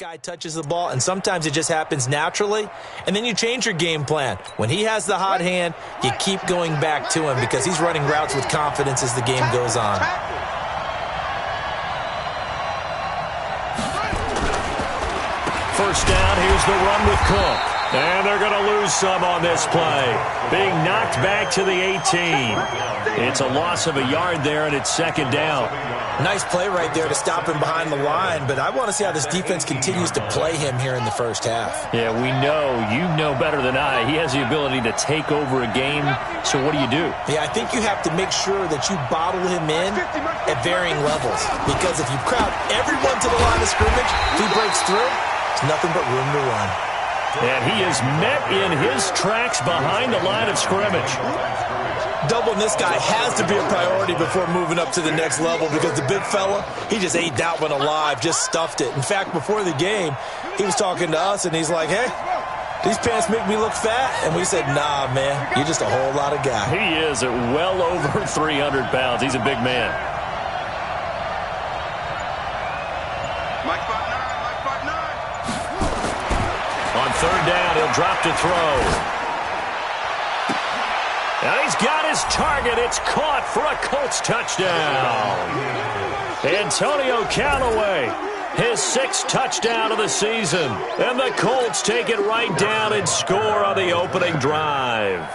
guy touches the ball, and sometimes it just happens naturally, and then you change your game plan. When he has the hot hand, you keep going back to him because he's running routes with confidence as the game goes on. First down, here's the run with Cook. And they're going to lose some on this play. Being knocked back to the 18. It's a loss of a yard there, and it's second down. Nice play right there to stop him behind the line, but I want to see how this defense continues to play him here in the first half. Yeah, we know. You know better than I. He has the ability to take over a game, so what do you do? Yeah, I think you have to make sure that you bottle him in at varying levels, because if you crowd everyone to the line of scrimmage, if he breaks through, there's nothing but room to run. And he is met in his tracks behind the line of scrimmage. Doubling this guy has to be a priority before moving up to the next level, because the big fella, he just ate that one alive, just stuffed it. In fact, before the game, he was talking to us, and he's like, hey, these pants make me look fat. And we said, nah, man, you're just a whole lot of guy. He is at well over 300 pounds. He's a big man. On third down, he'll drop to throw. Now he's got his target. It's caught for a Colts touchdown. Antonio Callaway, his 6th touchdown of the season. And the Colts take it right down and score on the opening drive.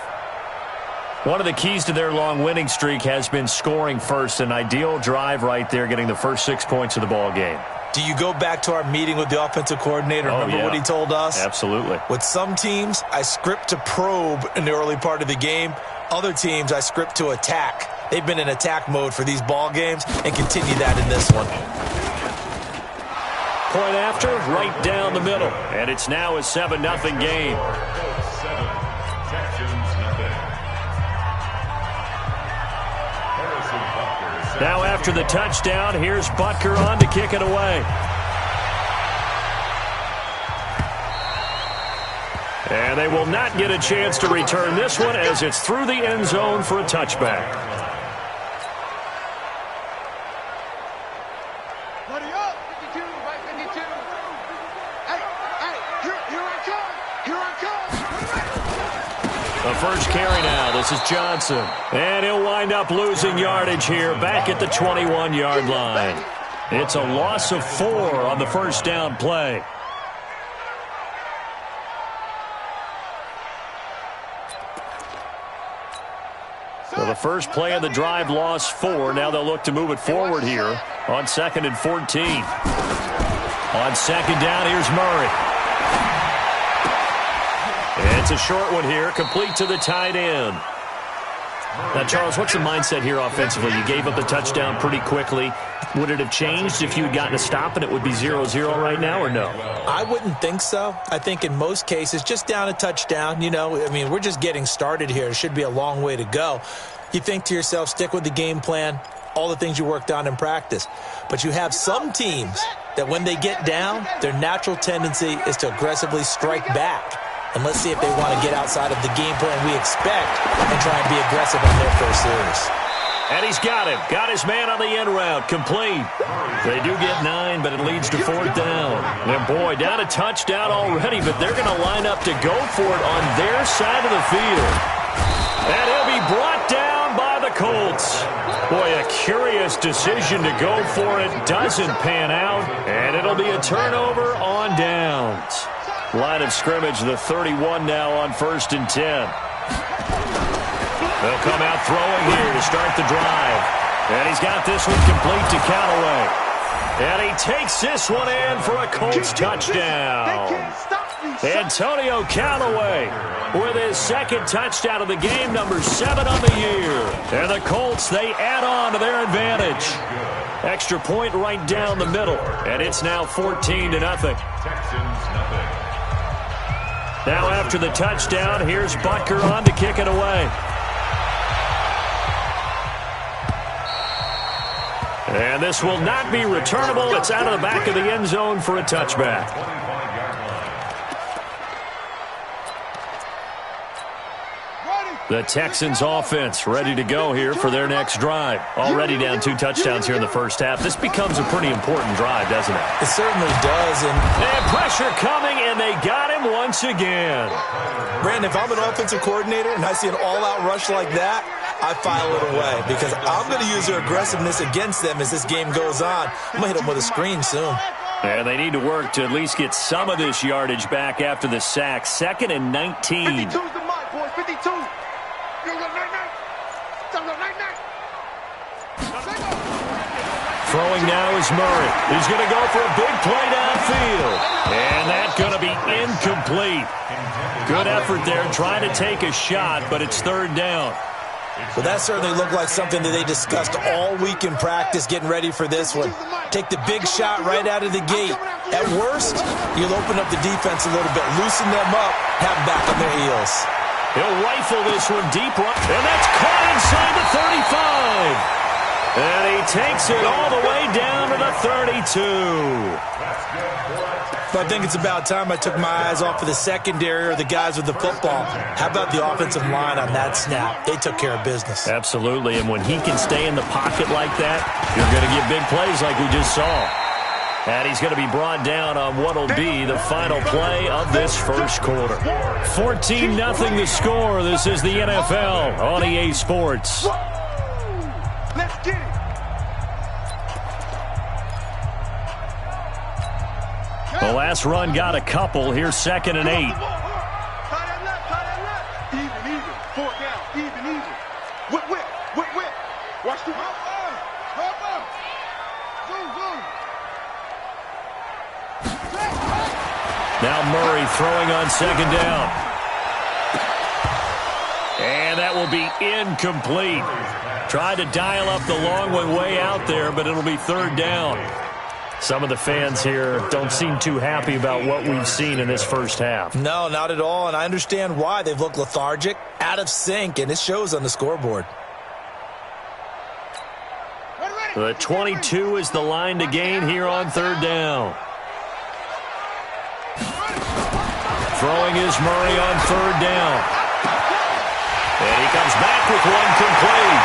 One of the keys to their long winning streak has been scoring first. An ideal drive right there, getting the first 6 points of the ball game. Do you go back to our meeting with the offensive coordinator? Remember what he told us? Absolutely. With some teams, I script to probe in the early part of the game. Other teams, I script to attack. They've been in attack mode for these ball games and continue that in this one. Point after, right down the middle. And it's now a 7-0 game. Now after the touchdown, here's Butker on to kick it away. And they will not get a chance to return this one as it's through the end zone for a touchback. Buddy up, 52, right 52. Hey, here I come. Here I come. The first carry now. This is Johnson. And he'll wind up losing yardage here back at the 21-yard line. It's a loss of 4 on the first down play. So the first play of the drive lost 4. Now they'll look to move it forward here on 2nd and 14. On second down, here's Murray. It's a short one here, complete to the tight end. Now, Charles, what's the mindset here offensively? You gave up the touchdown pretty quickly. Would it have changed if you had gotten a stop and it would be 0-0 right now, or no? I wouldn't think so. I think in most cases, just down a touchdown, you know, I mean, we're just getting started here. It should be a long way to go. You think to yourself, stick with the game plan, all the things you worked on in practice. But you have some teams that when they get down, their natural tendency is to aggressively strike back. And let's see if they want to get outside of the game plan we expect and try and be aggressive on their first series. And he's got him. Got his man on the end route. Complete. They do get 9, but it leads to 4th down. And boy, down a touchdown already, but they're going to line up to go for it on their side of the field. And he'll be brought down by the Colts. Boy, a curious decision to go for it. Doesn't pan out, and it'll be a turnover on downs. Line of scrimmage, the 31 now on 1st and 10. They'll come out throwing here to start the drive. And he's got this one complete to Callaway. And he takes this one in for a Colts touchdown. Antonio Callaway with his 2nd touchdown of the game, number 7 on the year. And the Colts, they add on to their advantage. Extra point right down the middle. And it's now 14-0. Now after the touchdown, here's Butker on to kick it away. And this will not be returnable. It's out of the back of the end zone for a touchback. Ready. The Texans offense ready to go here for their next drive. Already down 2 touchdowns here in the first half. This becomes a pretty important drive, doesn't it? It certainly does. And pressure coming, and they got him once again. Brandon, if I'm an offensive coordinator and I see an all-out rush like that, I file it away because I'm going to use their aggressiveness against them as this game goes on. I'm going to hit them with a screen soon. And they need to work to at least get some of this yardage back after the sack. 2nd and 19. 52's the mark, boys. 52. Throwing now is Murray. He's going to go for a big play downfield. And that's going to be incomplete. Good effort there trying to take a shot, but it's 3rd down. Well, that certainly looked like something that they discussed all week in practice getting ready for this one. Take the big shot right out of the gate. At worst, you'll open up the defense a little bit, loosen them up, have them back on their heels. He'll rifle this one deep right, and that's caught inside the 35. And he takes it all the way down to the 32. But I think it's about time I took my eyes off of the secondary or the guys with the football. How about the offensive line on that snap? They took care of business. Absolutely, and when he can stay in the pocket like that, you're going to get big plays like we just saw. And he's going to be brought down on what will be the final play of this first quarter. 14-0 the score. This is the NFL on EA Sports. Let's get it. The last run got a couple. Here's 2nd and 8. Tie that left. Even. 4th down. Even. Whip. Watch the Now Murray throwing on 2nd down. And that will be incomplete. Tried to dial up the long one way out there, but it'll be 3rd down. Some of the fans here don't seem too happy about what we've seen in this first half. No, not at all, and I understand why. They've looked lethargic, out of sync, and it shows on the scoreboard. The 22 is the line to gain here on 3rd down. Throwing is Murray on 3rd down. And he comes back with one complete.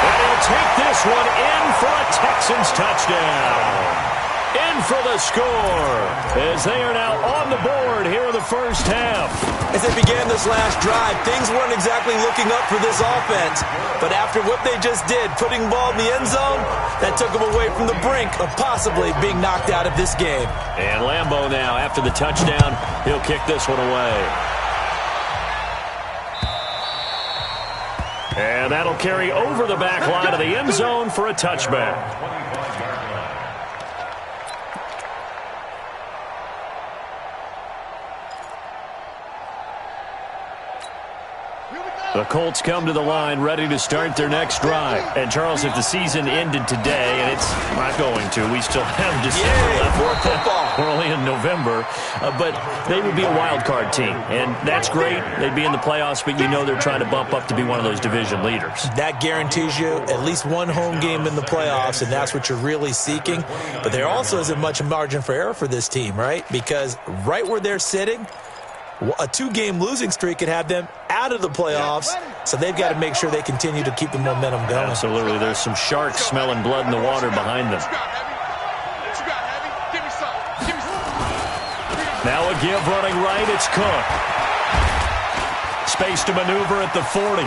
And he'll take this one in for a Texans touchdown. In for the score as they are now on the board here in the first half. As they began this last drive, things weren't exactly looking up for this offense. But after what they just did, putting the ball in the end zone, that took them away from the brink of possibly being knocked out of this game. And Lambeau now, after the touchdown, he'll kick this one away. And that'll carry over the back line of the end zone for a touchback. The Colts come to the line ready to start their next drive. And, Charles, if the season ended today, and it's not going to, we still have December left. More football. We're only in November. But they would be a wild card team. And that's great. They'd be in the playoffs, but you know they're trying to bump up to be one of those division leaders. That guarantees you at least one home game in the playoffs, and that's what you're really seeking. But there also isn't much margin for error for this team, right? Because right where they're sitting, a 2-game losing streak could have them out of the playoffs, so they've got to make sure they continue to keep the momentum going. Absolutely. There's some sharks smelling blood in the water behind them. Now a give running right. It's Cook. Space to maneuver at the 40.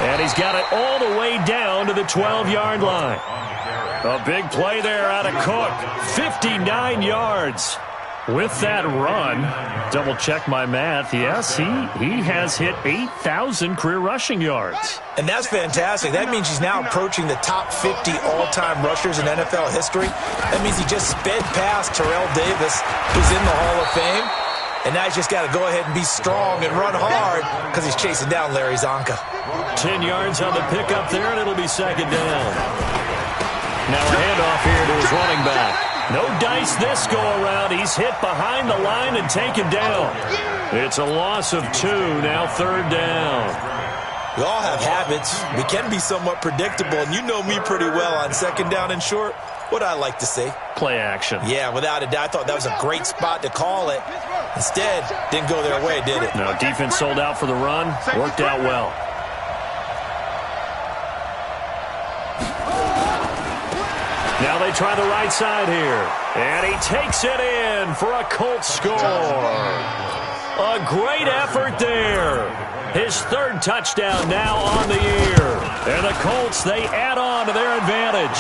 And he's got it all the way down to the 12-yard line. A big play there out of Cook. 59 yards. With that run, double check my math. Yes, he has hit 8,000 career rushing yards. And that's fantastic. That means he's now approaching the top 50 all-time rushers in NFL history. That means he just sped past Terrell Davis, who's in the Hall of Fame. And now he's just got to go ahead and be strong and run hard because he's chasing down Larry Zonka. 10 yards on the pickup there, and it'll be 2nd down. Now a handoff here to his running back. No dice this go-around. He's hit behind the line and taken down. It's a loss of 2, now 3rd down. We all have habits. We can be somewhat predictable, and you know me pretty well on 2nd down and short. What I like to say? Play action. Yeah, without a doubt. I thought that was a great spot to call it. Instead, didn't go their way, did it? No, defense sold out for the run. Worked out well. Now they try the right side here. And he takes it in for a Colts score. A great effort there. His third touchdown now on the year. And the Colts, they add on to their advantage.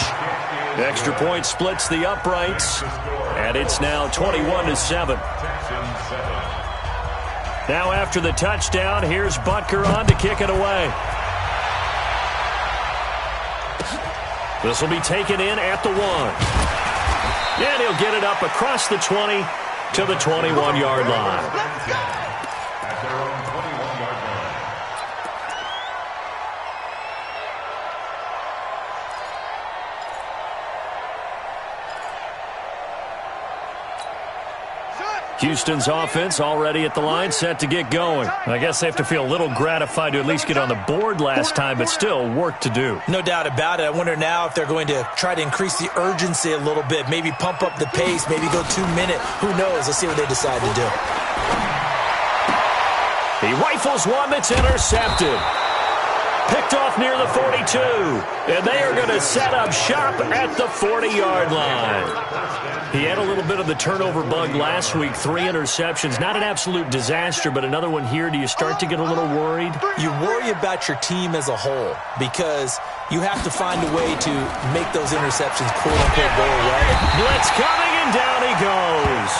The extra point splits the uprights. And it's now 21-7. Now after the touchdown, here's Butker on to kick it away. This will be taken in at the 1. And he'll get it up across the 20 to the 21-yard line. Houston's offense already at the line, set to get going. I guess they have to feel a little gratified to at least get on the board last time, but still work to do. No doubt about it. I wonder now if they're going to try to increase the urgency a little bit, maybe pump up the pace, maybe go 2-minute. Who knows? Let's see what they decide to do. He rifles one that's intercepted. Picked off near the 42. And they are going to set up shop at the 40-yard line. He had a little bit of the turnover bug last week. 3 interceptions. Not an absolute disaster, but another one here. Do you start to get a little worried? You worry about your team as a whole because you have to find a way to make those interceptions quote-unquote go away. Blitz coming, and down he goes.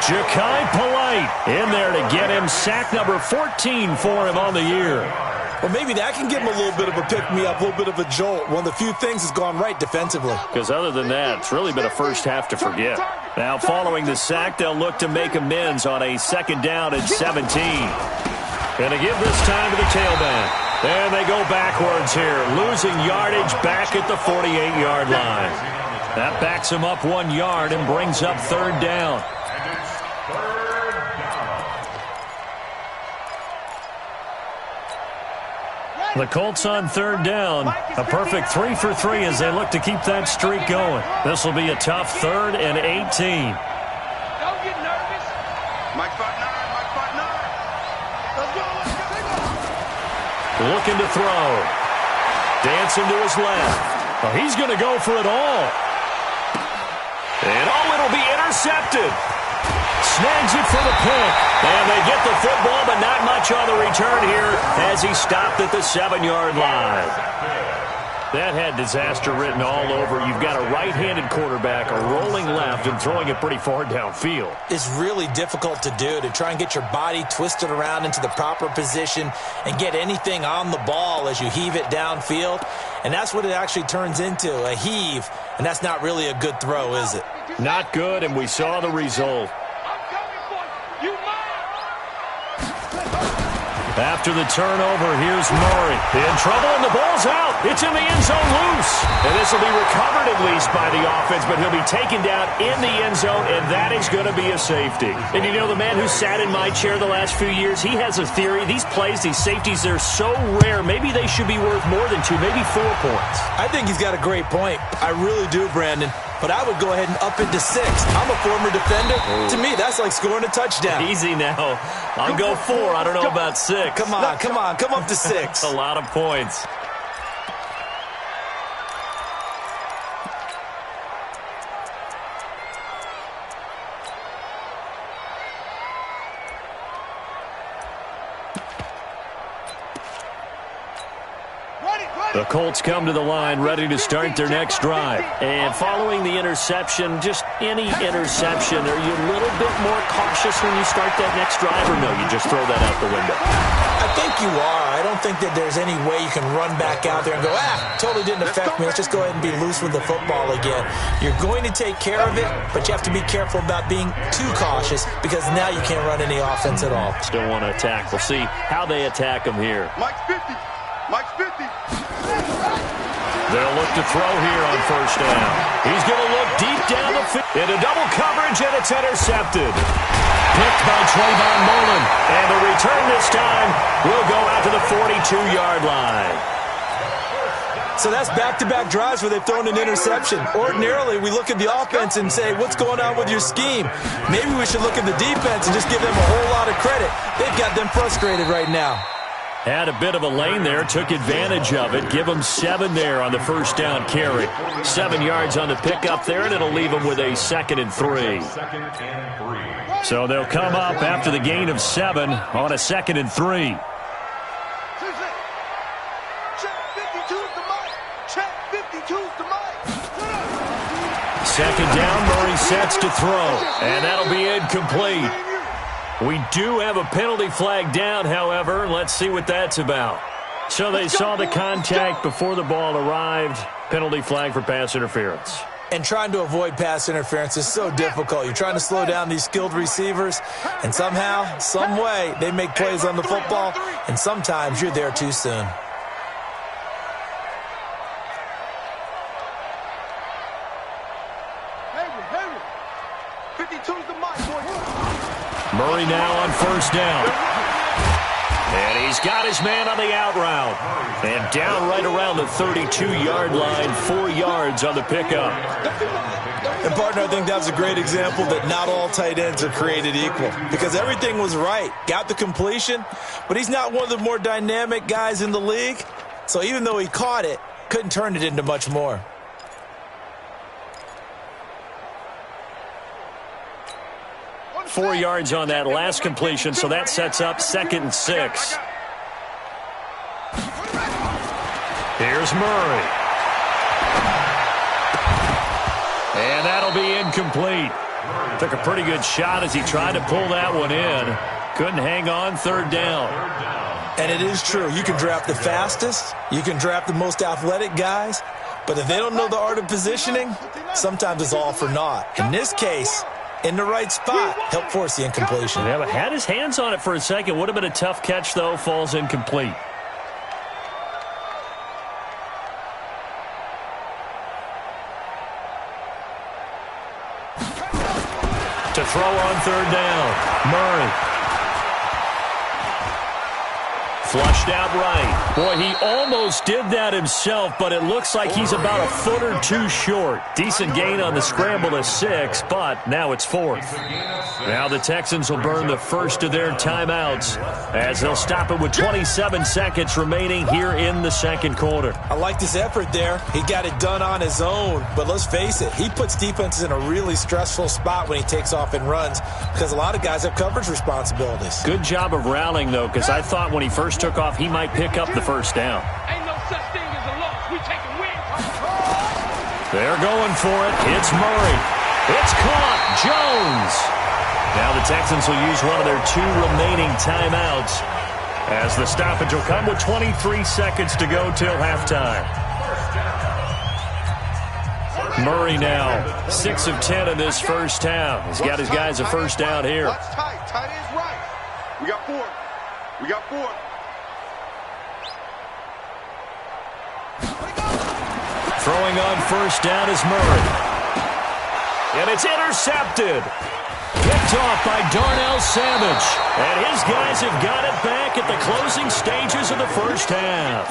Ja'Kai Polite in there to get him sack number 14 for him on the year. Well, maybe that can give him a little bit of a pick-me-up, a little bit of a jolt. One of the few things has gone right defensively. Because other than that, it's really been a first half to forget. Now, following the sack, they'll look to make amends on a second down at 17. Going to give this time to the tailback. And they go backwards here, losing yardage back at the 48-yard line. That backs him up 1 yard and brings up third down. The Colts on third down. A perfect 3 for 3 as they look to keep that streak going. This will be a tough 3rd and 18. Don't get nervous. Mike 5-9, Mike 5-9. Let's go, Looking to throw. Dancing to his left. Oh, he's going to go for it all. And it'll be intercepted. Snags it for the pick. And they get the football, but not much on the return here as he stopped at the 7-yard line. That had disaster written all over. You've got a right-handed quarterback, a rolling left, and throwing it pretty far downfield. It's really difficult to do, to try and get your body twisted around into the proper position and get anything on the ball as you heave it downfield. And that's what it actually turns into, a heave. And that's not really a good throw, is it? Not good, and we saw the result. After the turnover, here's Murray. In trouble, and the ball's out. It's in the end zone loose. And this will be recovered at least by the offense, but he'll be taken down in the end zone, and that is going to be a safety. And you know, the man who sat in my chair the last few years, he has a theory. These plays, these safeties, they're so rare. Maybe they should be worth more than 2, maybe 4 points. I think he's got a great point. I really do, Brandon. But I would go ahead and up it to 6. I'm a former defender. To me, that's like scoring a touchdown. Easy now. I'll go 4. I don't know about 6. Come on. Come up to 6. A lot of points. The Colts come to the line ready to start their next drive. And following the interception, just any interception, are you a little bit more cautious when you start that next drive, or no, you just throw that out the window? I think you are. I don't think that there's any way you can run back out there and go, totally didn't affect me. Let's just go ahead and be loose with the football again. You're going to take care of it, but you have to be careful about being too cautious because now you can't run any offense at all. Still want to attack. We'll see how they attack them here. Mike's 50. Mike's 50. They'll look to throw here on first down. He's going to look deep down the field. Into double coverage, and it's intercepted. Picked by Trayvon Mullen. And the return this time will go out to the 42-yard line. So that's back-to-back drives where they've thrown an interception. Ordinarily, we look at the offense and say, what's going on with your scheme? Maybe we should look at the defense and just give them a whole lot of credit. They've got them frustrated right now. Had a bit of a lane there, took advantage of it. Give them 7 there on the first down carry. 7 yards on the pickup there, and it'll leave them with a 2nd and 3. So they'll come up after the gain of 7 on a 2nd and 3. Second down, Murray sets to throw, and that'll be incomplete. We do have a penalty flag down, however. Let's see what that's about. So they saw the contact before the ball arrived. Penalty flag for pass interference. And trying to avoid pass interference is so difficult. You're trying to slow down these skilled receivers, and somehow, some way, they make plays on the football, and sometimes you're there too soon. Murray now on first down. And he's got his man on the out route. And down right around the 32-yard line, 4 yards on the pickup. And, partner, I think that was a great example that not all tight ends are created equal. Because everything was right. Got the completion, but he's not one of the more dynamic guys in the league. So even though he caught it, couldn't turn it into much more. Four yards on that last completion, so that sets up 2nd and 6. Here's Murray. And that'll be incomplete. Took a pretty good shot as he tried to pull that one in. Couldn't hang on, 3rd down. And it is true. You can draft the fastest. You can draft the most athletic guys. But if they don't know the art of positioning, sometimes it's all for naught. In this case, in the right spot, help force the incompletion. Yeah, but had his hands on it for a second. Would have been a tough catch, though. Falls incomplete. To throw on 3rd down, Murray. Flushed out right. Boy, he almost did that himself, but it looks like he's about a foot or 2 short. Decent gain on the scramble to 6, but now it's 4th. Now the Texans will burn the first of their timeouts as they'll stop it with 27 seconds remaining here in the 2nd quarter. I liked his effort there. He got it done on his own, but let's face it, he puts defenses in a really stressful spot when he takes off and runs because a lot of guys have coverage responsibilities. Good job of rallying, though, because I thought when he first took off, he might pick up the first down. Ain't no such thing as a loss. We take a win. They're going for it. It's Murray. It's caught. Jones. Now the Texans will use one of their 2 remaining timeouts as the stoppage will come with 23 seconds to go till halftime. Murray now 6 of 10 in this first half. He's got his guys a first down here. Watch tight. Tight ends right. We got 4. We got 4. Throwing on first down is Murray. And it's intercepted. Picked off by Darnell Savage. And his guys have got it back at the closing stages of the first half.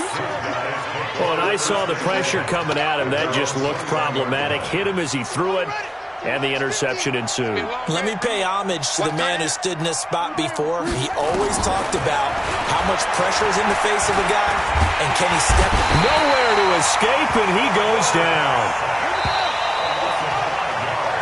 Well, and I saw the pressure coming at him. That just looked problematic. Hit him as he threw it. And the interception ensued. Let me pay homage to the man who stood in this spot before. He always talked about how much pressure is in the face of a guy, and can he step it? Nowhere to escape, and he goes down.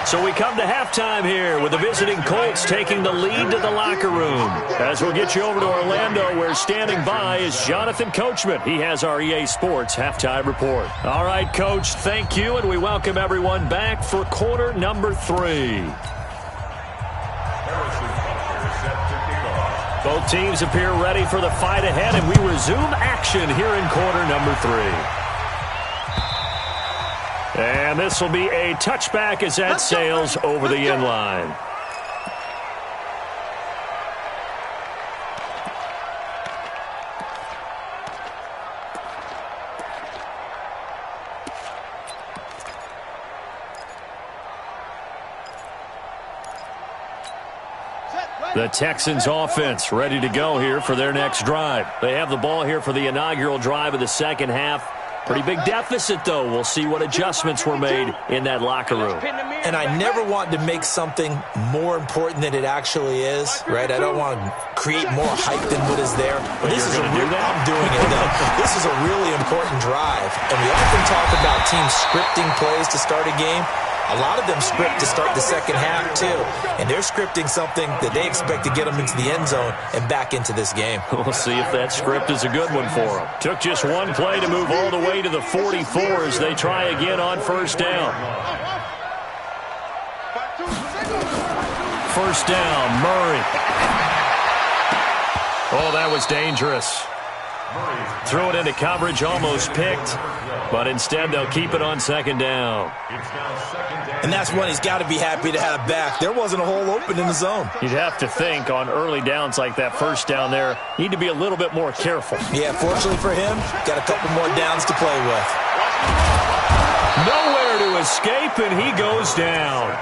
So we come to halftime here with the visiting Colts taking the lead to the locker room. As we'll get you over to Orlando, where standing by is Jonathan Coachman. He has our EA Sports halftime report. All right, Coach, thank you, and we welcome everyone back for quarter number 3. Both teams appear ready for the fight ahead, and we resume action here in quarter number 3. And this will be a touchback as that sails over the end line. The Texans offense ready to go here for their next drive. They have the ball here for the inaugural drive of the second half. Pretty big deficit, though. We'll see what adjustments were made in that locker room. And I never want to make something more important than it actually is, right? I don't want to create more hype than what is there. But this is I'm doing it, though. This is a really important drive. And we often talk about teams scripting plays to start a game. A lot of them script to start the second half, too. And they're scripting something that they expect to get them into the end zone and back into this game. We'll see if that script is a good one for them. Took just one play to move all the way to the 44 as they try again on first down. First down, Murray. Oh, that was dangerous. Threw it into coverage, almost picked, but instead they'll keep it on second down. And that's one he's got to be happy to have back. There wasn't a hole open in the zone. You'd have to think on early downs like that first down there, need to be a little bit more careful. Yeah, fortunately for him, got a couple more downs to play with. Nowhere to escape, and he goes down.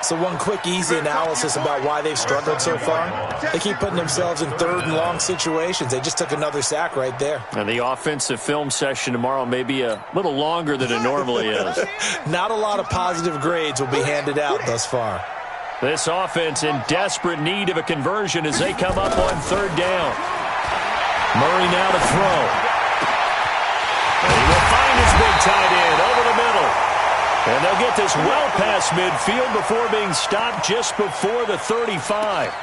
So one quick, easy analysis about why they've struggled so far. They keep putting themselves in third and long situations. They just took another sack right there. And the offensive film session tomorrow may be a little longer than it normally is. Not a lot of positive grades will be handed out thus far. This offense in desperate need of a conversion as they come up on third down. Murray now to throw. And he will find his big tight end over the middle. And they'll get this well past midfield before being stopped just before the 35.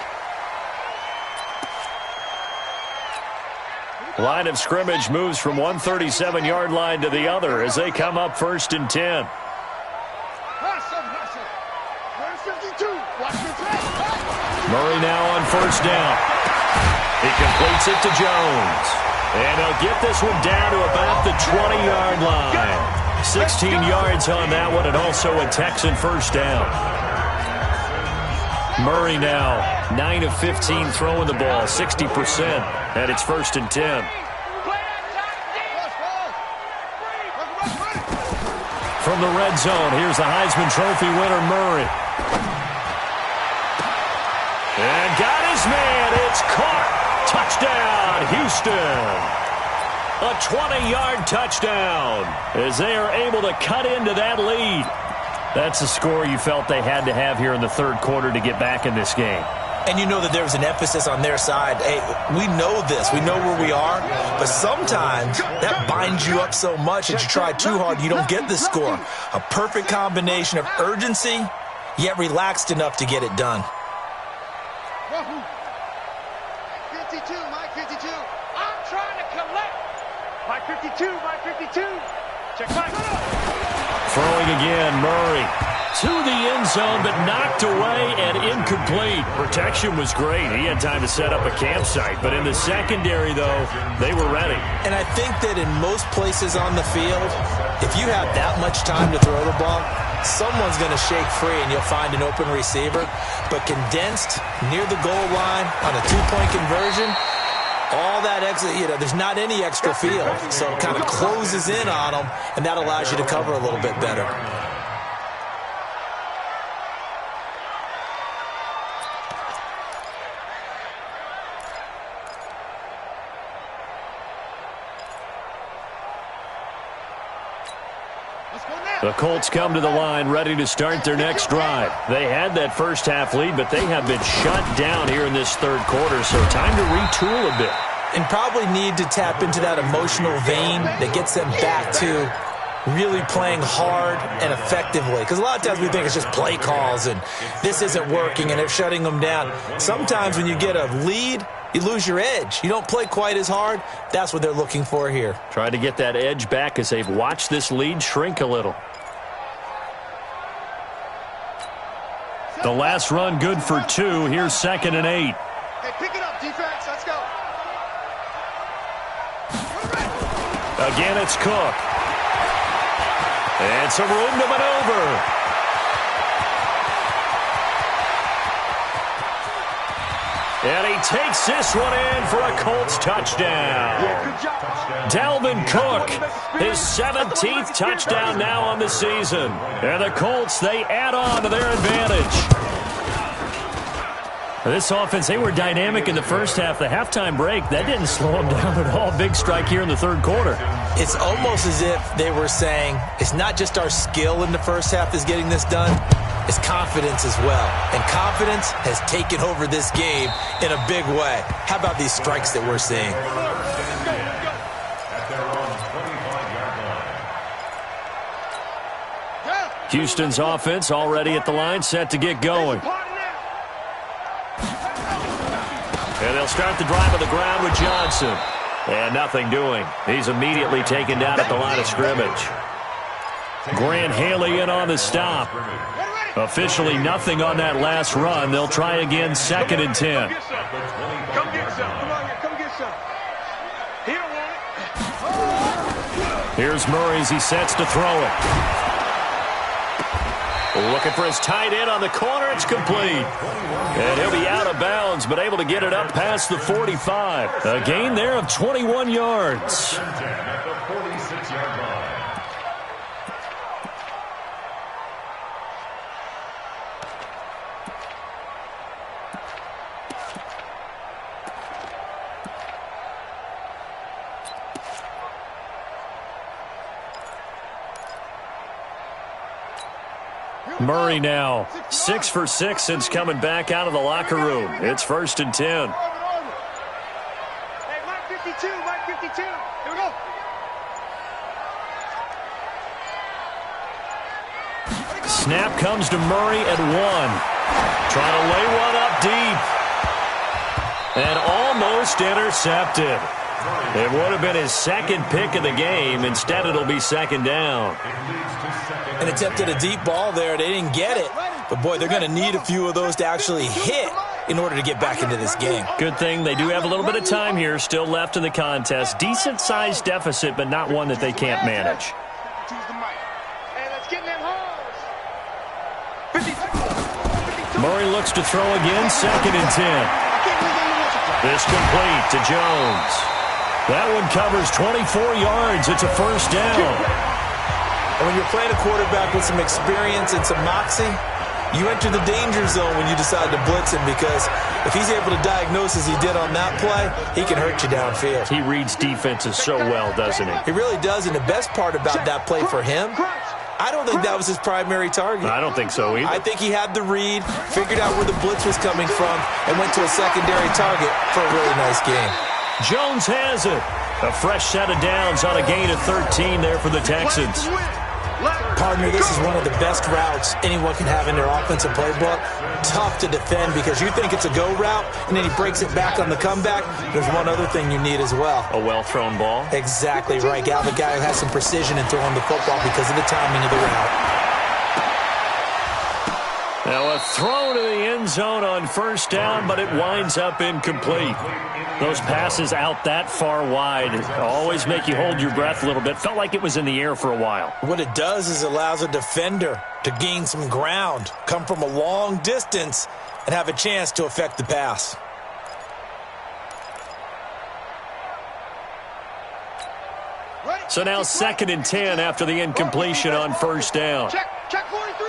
Line of scrimmage moves from one 37-yard line to the other as they come up first and 10. Murray now on first down. He completes it to Jones. And he'll get this one down to about the 20-yard line. 16 yards on that one, and also a Texan first down. Murray now, 9 of 15 throwing the ball, 60%, and it's first and 10. From the red zone, here's the Heisman Trophy winner, Murray. And got his man. It's caught. Touchdown, Houston. A 20-yard touchdown as they are able to cut into that lead. That's a score you felt they had to have here in the third quarter to get back in this game. And you know that there was an emphasis on their side. Hey, we know this. We know where we are. But sometimes that binds you up so much that you try too hard, you don't get the score. A perfect combination of urgency, yet relaxed enough to get it done. 52, Mike 52. I'm trying to collect. Mike 52, Mike 52. Check Mike. Throwing again, Murray. To the end zone, but knocked away and incomplete. Protection was great. He had time to set up a campsite. But in the secondary, though, they were ready. And I think that in most places on the field, if you have that much time to throw the ball, someone's going to shake free and you'll find an open receiver. But condensed near the goal line on a two-point conversion, all that extra, there's not any extra field. So it kind of closes in on them, and that allows you to cover a little bit better. The Colts come to the line ready to start their next drive. They had that first half lead, but they have been shut down here in this third quarter, so time to retool a bit. And probably need to tap into that emotional vein that gets them back to really playing hard and effectively. Because a lot of times we think it's just play calls and this isn't working and they're shutting them down. Sometimes when you get a lead, you lose your edge. You don't play quite as hard. That's what they're looking for here. Try to get that edge back as they've watched this lead shrink a little. The last run good for 2. Here's 2nd and 8. Hey, pick it up, defense. Let's go. Again, it's Cook. And some room to maneuver. And he takes this one in for a Colts touchdown. Dalvin Cook, his 17th touchdown now on the season. And the Colts, they add on to their advantage. This offense, they were dynamic in the first half. The halftime break, that didn't slow them down at all. Big strike here in the third quarter. It's almost as if they were saying, it's not just our skill in the first half that's getting this done, it's confidence as well. And confidence has taken over this game in a big way. How about these strikes that we're seeing? Houston's offense already at the line, set to get going. And they'll start the drive on the ground with Johnson. And nothing doing. He's immediately taken down at the line of scrimmage. Grant Haley in on the stop. Officially nothing on that last run. They'll try again, 2nd and 10. Come get some. Come on here. Come get some. He don't want it. Here's Murray as he sets to throw it. Looking for his tight end on the corner. It's complete. And he'll be out of bounds, but able to get it up past the 45. A gain there of 21 yards. Murray now 6 for 6 since coming back out of the locker room. It's 1st and 10. Hey, Mike 52, Mike 52. Here we go. Snap comes to Murray at 1. Trying to lay one up deep. And almost intercepted. It would have been his 2nd pick of the game. Instead, it'll be 2nd down. And attempted a deep ball there. They didn't get it. But, boy, they're going to need a few of those to actually hit in order to get back into this game. Good thing they do have a little bit of time here still left in the contest. Decent-sized deficit, but not one that they can't manage. Murray looks to throw again, 2nd and 10. This complete to Jones. That one covers 24 yards. It's a 1st down. And when you're playing a quarterback with some experience and some moxie, you enter the danger zone when you decide to blitz him, because if he's able to diagnose as he did on that play, he can hurt you downfield. He reads defenses so well, doesn't he? He really does, and the best part about that play for him, I don't think that was his primary target. I don't think so either. I think he had the read, figured out where the blitz was coming from, and went to a secondary target for a really nice game. Jones has it. A fresh set of downs on a gain of 13 there for the Texans. Partner, this is one of the best routes anyone can have in their offensive playbook. Tough to defend because you think it's a go route, and then he breaks it back on the comeback. There's one other thing you need as well. A well-thrown ball? Exactly right. Gal, the guy who has some precision in throwing the football because of the timing of the route. Now a throw to the end zone on 1st down, but it winds up incomplete. Those passes out that far wide always make you hold your breath a little bit. Felt like it was in the air for a while. What it does is it allows a defender to gain some ground, come from a long distance, and have a chance to affect the pass. So now 2nd and 10 after the incompletion on 1st down. Check 43.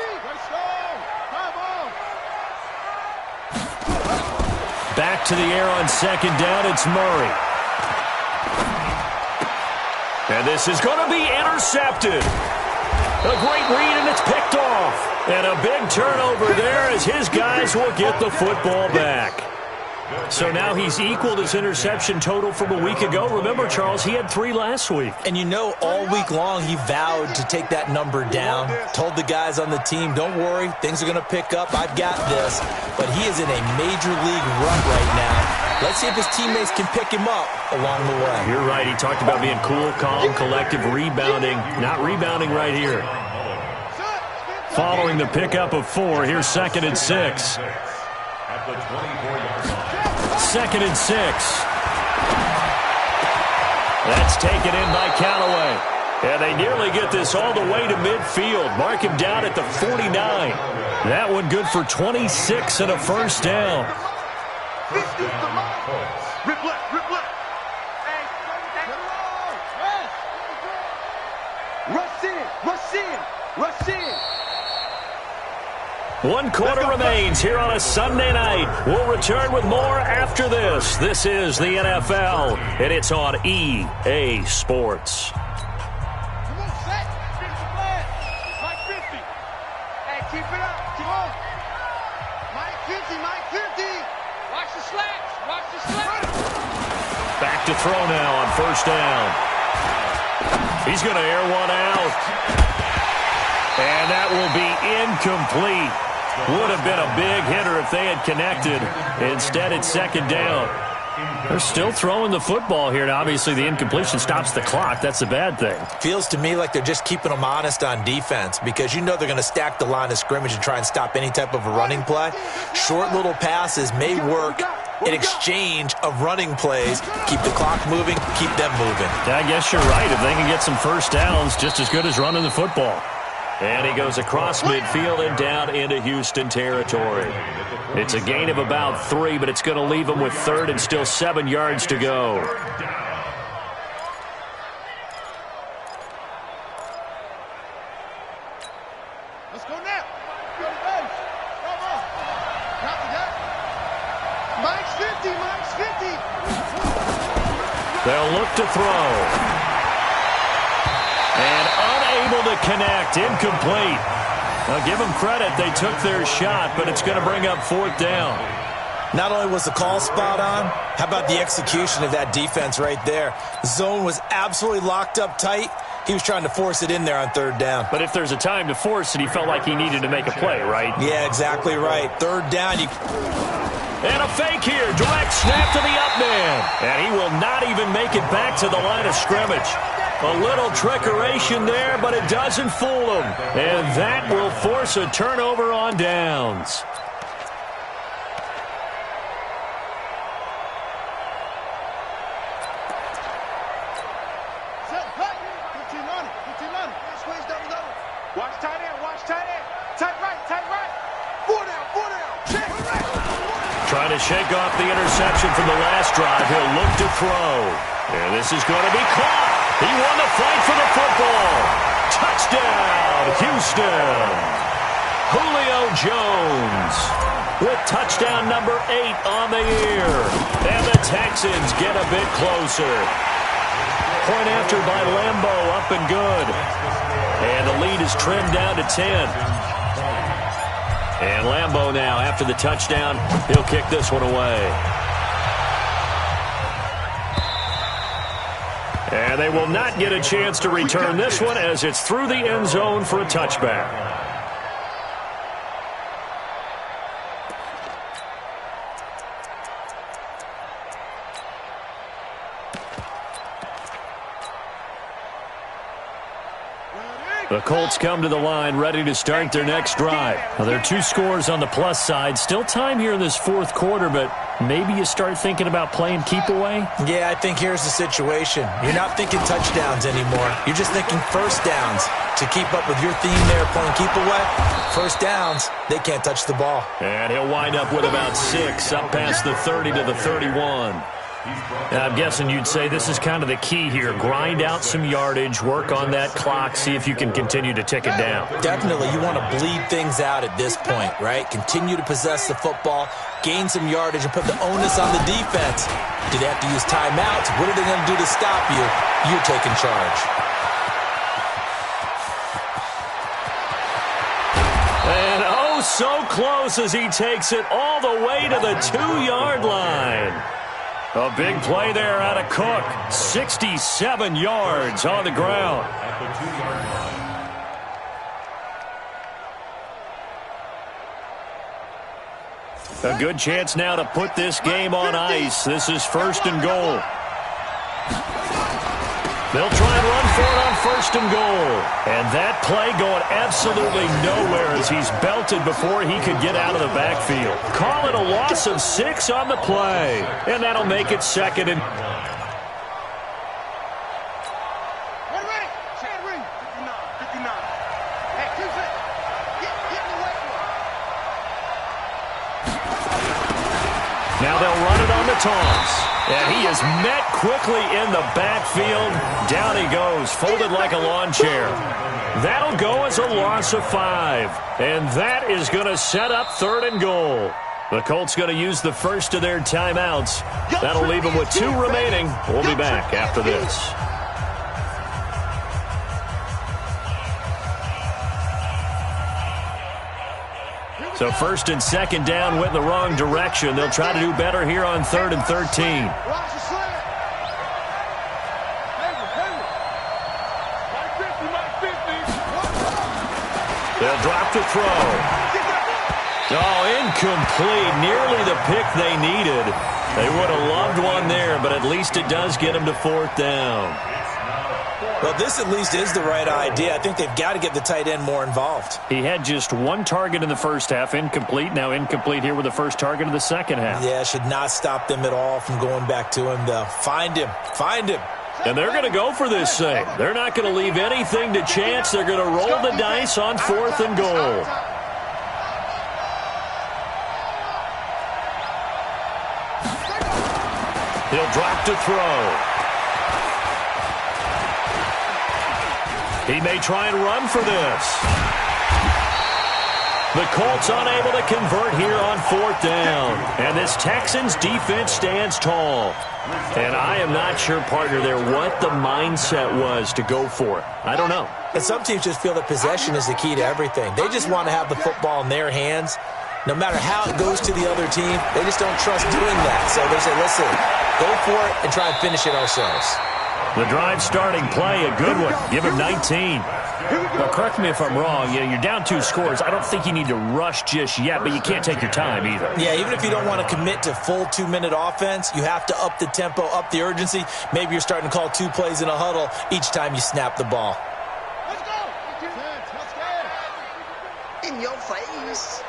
Back to the air on 2nd down, it's Murray. And this is going to be intercepted. A great read, and it's picked off. And a big turnover there as his guys will get the football back. So now he's equaled his interception total from a week ago. Remember, Charles, he had 3 last week. And you know, all week long he vowed to take that number down. Told the guys on the team, don't worry, things are going to pick up. I've got this. But he is in a major league rut right now. Let's see if his teammates can pick him up along the way. You're right. He talked about being cool, calm, collective, rebounding. Not rebounding right here. Following the pickup of 4, here's 2nd and 6. 2nd and 6. That's taken in by Callaway. And they nearly get this all the way to midfield. Mark him down at the 49. That one good for 26 and a 1st down. Rip left, rip left. Rush in, rush in, rush in. 1 quarter remains here on a Sunday night. We'll return with more after this. This is the NFL, and it's on EA Sports. Come on, set. Finish the plan. Mike 50. Hey, keep it up. Come on. Mike 50, Mike 50. Watch the slats. Watch the slats. Back to throw now on first down. He's going to air one out. And that will be incomplete. Would have been a big hitter if they had connected. Instead, it's second down. They're still throwing the football here, and obviously the incompletion stops the clock. That's a bad thing. Feels to me like they're just keeping them honest on defense because you know they're going to stack the line of scrimmage and try and stop any type of a running play. Short little passes may work in exchange of running plays. Keep the clock moving, keep them moving. I guess you're right. If they can get some first downs, just as good as running the football. And he goes across midfield and down into Houston territory. It's a gain of about 3, but it's going to leave him with third and still 7 yards to go. Let's go now. Go to base. Come on. Copy that. Mike's 50. Mike's 50. They'll look to throw. And unable to connect. Incomplete. Now give them credit. They took their shot, but it's going to bring up 4th down. Not only was the call spot on, how about the execution of that defense right there? Zone was absolutely locked up tight. He was trying to force it in there on 3rd down. But if there's a time to force it, he felt like he needed to make a play, right? Yeah, exactly right. 3rd down. And a fake here. Direct snap to the up man. And he will not even make it back to the line of scrimmage. A little trickeration there, but it doesn't fool him. And that will force a turnover on downs. Set, cut. 15 on it. 15 on it. Squeeze double. Watch tight end. Watch tight end. Tight right. Tight right. 4 down. 4 down. Check. Trying to shake off the interception from the last drive. He'll look to throw. And this is going to be caught. He won the fight for the football. Touchdown, Houston. Julio Jones with touchdown number 8 on the year. And the Texans get a bit closer. Point after by Lambo, up and good. And the lead is trimmed down to 10. And Lambo now, after the touchdown, he'll kick this one away. And they will not get a chance to return this one as it's through the end zone for a touchback. The Colts come to the line ready to start their next drive. Now, there are 2 scores on the plus side. Still time here in this 4th quarter, but maybe you start thinking about playing keep away? Yeah, I think here's the situation. You're not thinking touchdowns anymore. You're just thinking first downs. To keep up with your theme there, playing keep away, first downs, they can't touch the ball. And he'll wind up with about 6, up past the 30 to the 31. And I'm guessing you'd say this is kind of the key here. Grind out some yardage, work on that clock, see if you can continue to tick it down. Definitely. You want to bleed things out at this point, right? Continue to possess the football, gain some yardage, and put the onus on the defense. Do they have to use timeouts? What are they going to do to stop you? You're taking charge. And oh, so close as he takes it all the way to the 2-yard line. A big play there out of Cook. 67 yards on the ground. A good chance now to put this game on ice. This is 1st and goal. They'll try and run for it on 1st and goal. And that play going absolutely nowhere as he's belted before he could get out of the backfield. Call it a loss of 6 on the play. And that'll make it 2nd and... Ready. Chad Ring. 59. Hey, keep it. Get in the way. Now they'll run it on the toss. And he is met quickly in the backfield. Down he goes, folded like a lawn chair. That'll go as a loss of 5. And that is going to set up 3rd and goal. The Colts going to use the first of their timeouts. That'll leave them with 2 remaining. We'll be back after this. So 1st and 2nd down went in the wrong direction. They'll try to do better here on 3rd and 13. They'll drop the throw. Oh, incomplete. Nearly the pick they needed. They would have loved one there, but at least it does get them to 4th down. Well, this at least is the right idea. I think they've got to get the tight end more involved. He had just 1 target in the first half, incomplete. Now incomplete here with the first target of the second half. Yeah, should not stop them at all from going back to him, though. Find him. Find him. And they're going to go for this thing. They're not going to leave anything to chance. They're going to roll the dice on 4th and goal. He'll drop to throw. He may try and run for this. The Colts unable to convert here on 4th down. And this Texans defense stands tall. And I am not sure, partner, there what the mindset was to go for it. I don't know. And some teams just feel that possession is the key to everything. They just want to have the football in their hands. No matter how it goes to the other team, they just don't trust doing that. So they say, listen, go for it and try and finish it ourselves. The drive starting play, a good one. Give him 19. Well, correct me if I'm wrong. You're down 2 scores. I don't think you need to rush just yet, but you can't take your time either. Yeah, even if you don't want to commit to full 2-minute offense, you have to up the tempo, up the urgency. Maybe you're starting to call 2 plays in a huddle each time you snap the ball. Let's go. In your face.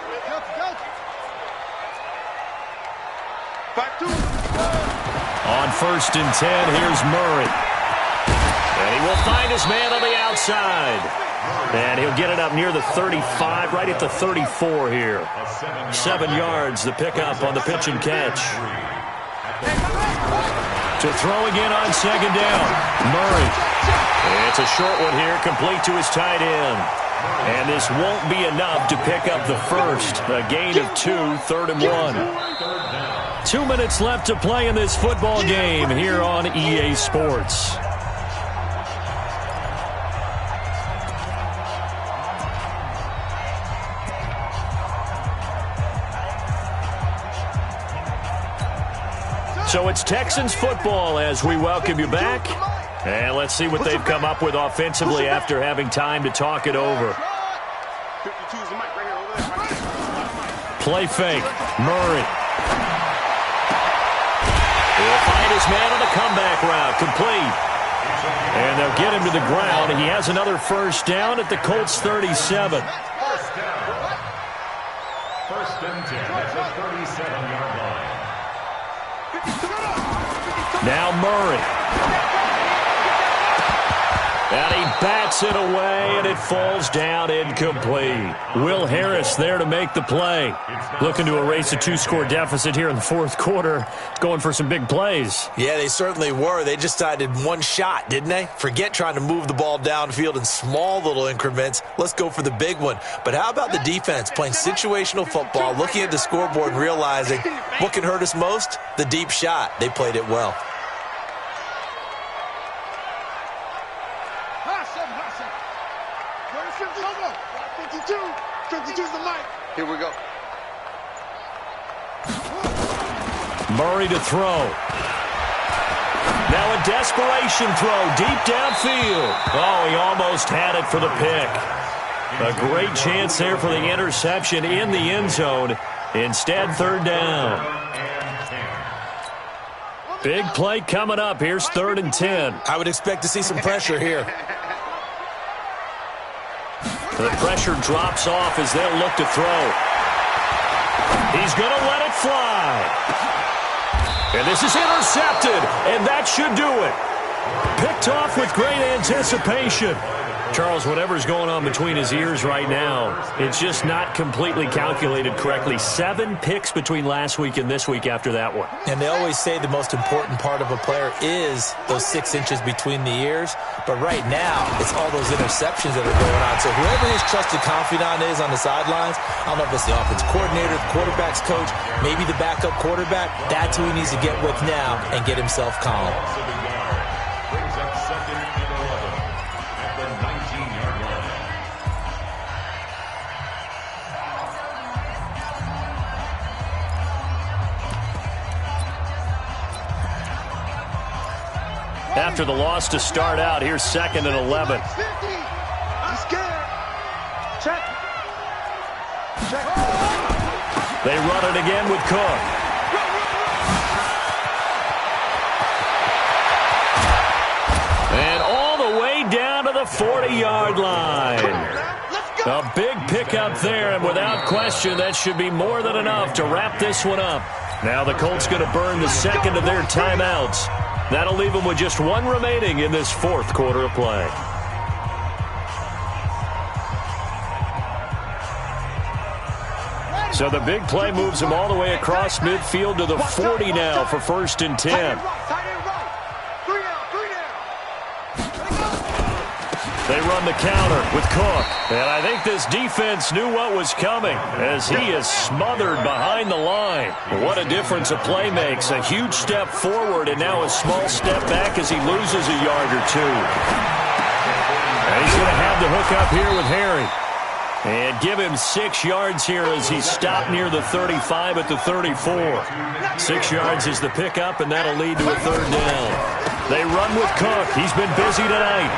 On 1st and 10, here's Murray. And he will find his man on the outside. And he'll get it up near the 35, right at the 34 here. 7 yards, the pickup on the pitch and catch. To throw again on 2nd down. Murray. It's a short one here, complete to his tight end. And this won't be enough to pick up the first. A gain of 2, 3rd and 1. 2 minutes left to play in this football game here on EA Sports. So it's Texans football as we welcome you back. And let's see what they've come up with offensively after having time to talk it over. Play fake. Murray. He'll find his man on the comeback route. Complete. And they'll get him to the ground. He has another first down at the Colts 37. First and 10 at the 37-yard line. Now Murray. And he bats it away, and it falls down incomplete. Will Harris there to make the play. Looking to erase a 2-score deficit here in the 4th quarter. Going for some big plays. Yeah, they certainly were. They just decided one shot, didn't they? Forget trying to move the ball downfield in small little increments. Let's go for the big one. But how about the defense playing situational football, looking at the scoreboard and realizing what can hurt us most? The deep shot. They played it well. Here we go. Murray to throw. Now a desperation throw deep downfield. Oh, he almost had it for the pick. A great chance there for the interception in the end zone. Instead, 3rd down. Big play coming up. Here's 3rd and 10. I would expect to see some pressure here. The pressure drops off as they'll look to throw. He's going to let it fly. And this is intercepted, and that should do it. Picked off with great anticipation. Charles, whatever's going on between his ears right now, it's just not completely calculated correctly. 7 picks between last week and this week after that one. And they always say the most important part of a player is those 6 inches between the ears. But right now, it's all those interceptions that are going on. So whoever his trusted confidant is on the sidelines, I don't know if it's the offensive coordinator, the quarterback's coach, maybe the backup quarterback, that's who he needs to get with now and get himself calm. After the loss to start out, here's 2nd and 11. He's scared. Check. Check. They run it again with Cook. And all the way down to the 40-yard line. A big pickup there, and without question, that should be more than enough to wrap this one up. Now the Colts going to burn the second of their timeouts. That'll leave them with just 1 remaining in this 4th quarter of play. So the big play moves them all the way across midfield to the 40 now for 1st and 10. They run the counter with Cook. And I think this defense knew what was coming as he is smothered behind the line. What a difference a play makes. A huge step forward and now a small step back as he loses a yard or 2. And he's going to have the hook up here with Harry. And give him 6 yards here as he's stopped near the 35 at the 34. 6 yards is the pickup, and that'll lead to a 3rd down. They run with Cook. He's been busy tonight.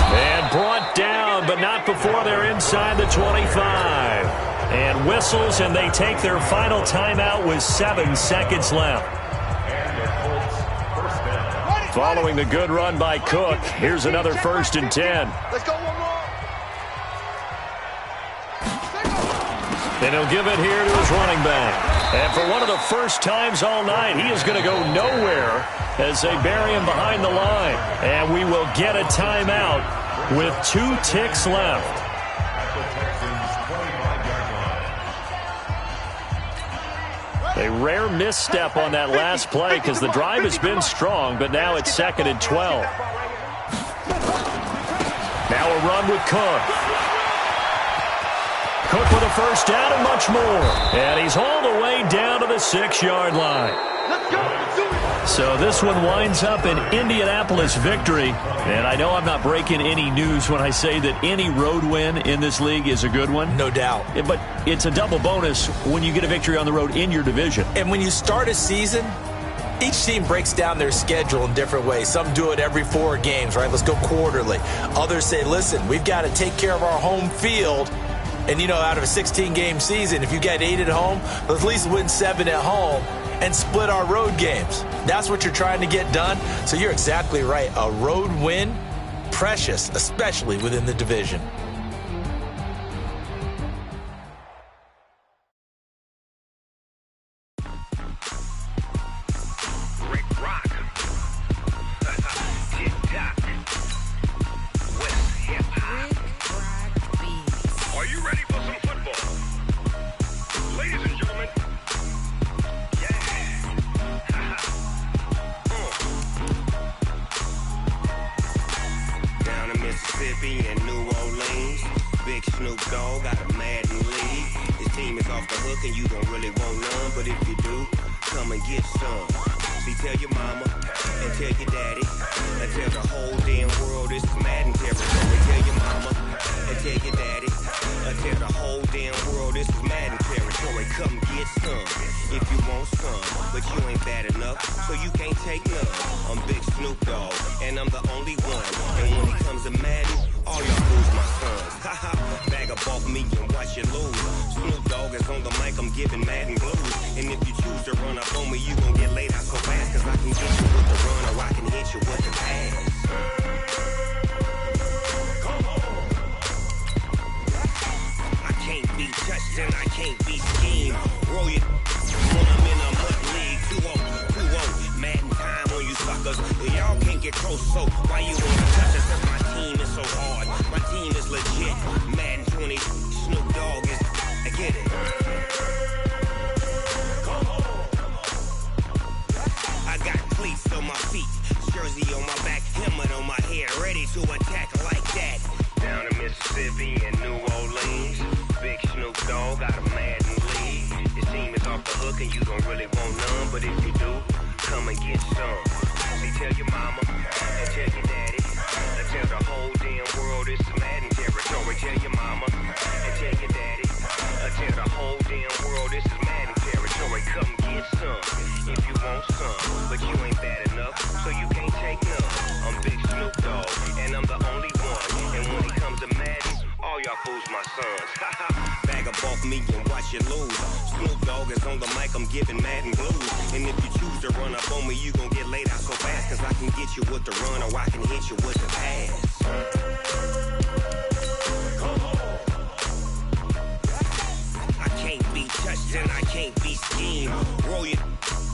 And brought down, but not before they're inside the 25. And whistles, and they take their final timeout with 7 seconds left. Following the good run by Cook, here's another 1st and 10. Let's go one more. And he'll give it here to his running back. And for one of the first times all night, he is going to go nowhere as they bury him behind the line. And we will get a timeout with 2 ticks left. A rare misstep on that last play because the drive has been strong, but now it's 2nd and 12. Now a run with Cook. Cook with a 1st down and much more. And he's all the way down to the 6-yard line. So this one winds up an Indianapolis victory. And I know I'm not breaking any news when I say that any road win in this league is a good one. No doubt. But it's a double bonus when you get a victory on the road in your division. And when you start a season, each team breaks down their schedule in different ways. Some do it every 4 games, right? Let's go quarterly. Others say, listen, we've got to take care of our home field. And, you know, out of a 16-game season, if you get 8 at home, let's at least win 7 at home and split our road games. That's what you're trying to get done. So you're exactly right. A road win, precious, especially within the division. suckers. Y'all can't get close, so why you wanna touch us? Cause my team is so hard. My team is legit. Madden 20, Snoop Dogg is. I get it. I got cleats on my feet, jersey on my back, helmet on my head, ready to attack like that. Down in Mississippi and New Orleans, big Snoop Dogg got a Madden league. Your team is off the hook and you don't really want none, but if you do, come and get some. See, tell your mama and tell your daddy, and tell the whole damn world it's Madden territory. Tell your mama and tell your daddy, and tell the whole damn world this is Madden territory. Come get some if you want some, but you ain't bad enough, so you can't take none. I'm Big Snoop Dogg, and I'm the only one. And when it comes to Madden, all y'all fools my sons. Bag up off me and watch you lose. Snoop Dogg is on the mic, I'm giving Madden blues. And if you choose to run up on me, you gon' get laid out so fast. Cause I can get you with the run or I can hit you with the pass. I can't be touched and I can't be schemed. Roll you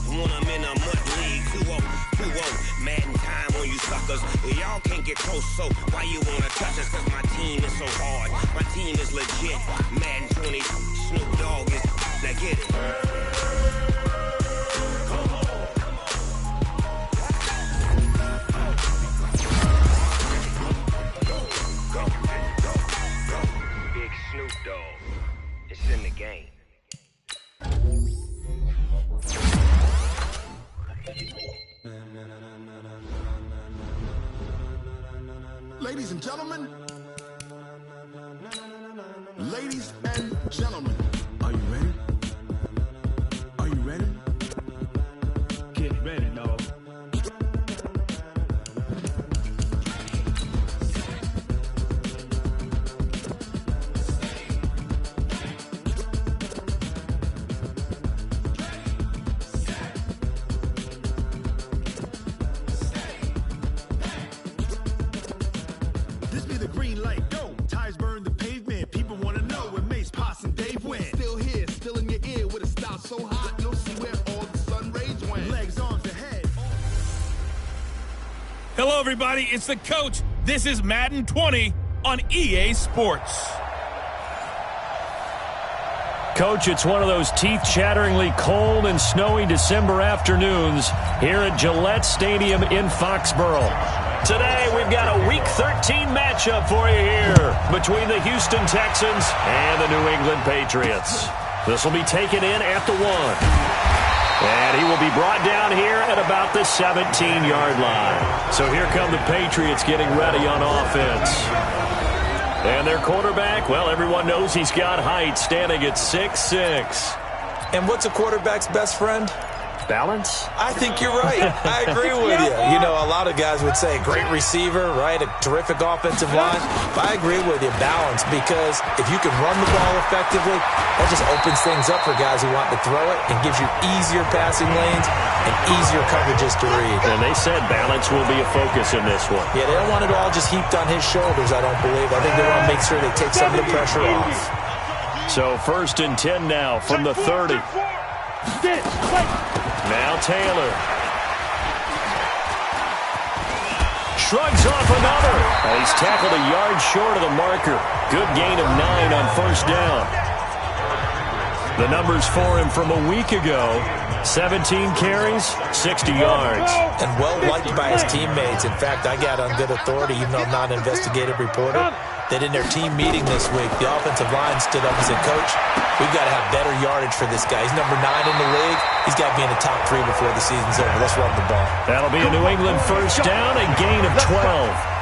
when I'm in a mud league. 2-0, 2-0, Madden time on you suckers. Y'all can't get close, so why you wanna touch us? Cause my team is so hard. My team is legit. Madden 20, Snoop Dogg is. Now get it. Big Snoop Dogg. It's in the game. Ladies and gentlemen, ladies and gentlemen, are you ready? Are you ready? Get ready, dog. Hello, everybody. It's the coach. This is Madden 20 on EA Sports. Coach, it's one of those teeth-chatteringly cold and snowy December afternoons here at Gillette Stadium in Foxborough. Today, we've got a Week 13 matchup for you here between the Houston Texans and the New England Patriots. This will be taken in at the 1. And he will be brought down here at about the 17-yard line. So here come the Patriots getting ready on offense. And their quarterback, well, everyone knows he's got height, standing at 6'6". And what's a quarterback's best friend? Balance? I think you're right. I agree with you. You know, a lot of guys would say great receiver, right? A terrific offensive line. But I agree with you, balance, because if you can run the ball effectively, that just opens things up for guys who want to throw it and gives you easier passing lanes and easier coverages to read. And they said balance will be a focus in this one. Yeah, they don't want it all just heaped on his shoulders, I don't believe. I think they want to make sure they take some of the pressure off. So 1st and 10 now from the 30. Now Taylor. Shrugs off another. And he's tackled a yard short of the marker. Good gain of 9 on 1st down. The numbers for him from a week ago: 17 carries, 60 yards. And well liked by his teammates. In fact, I got on good authority, even though I'm not an investigative reporter, that in their team meeting this week, the offensive line stood up and said, Coach, we've got to have better yardage for this guy. He's number 9 in the league. He's got to be in the top 3 before the season's over. Let's run the ball. That'll be a New England 1st down, a gain of 12.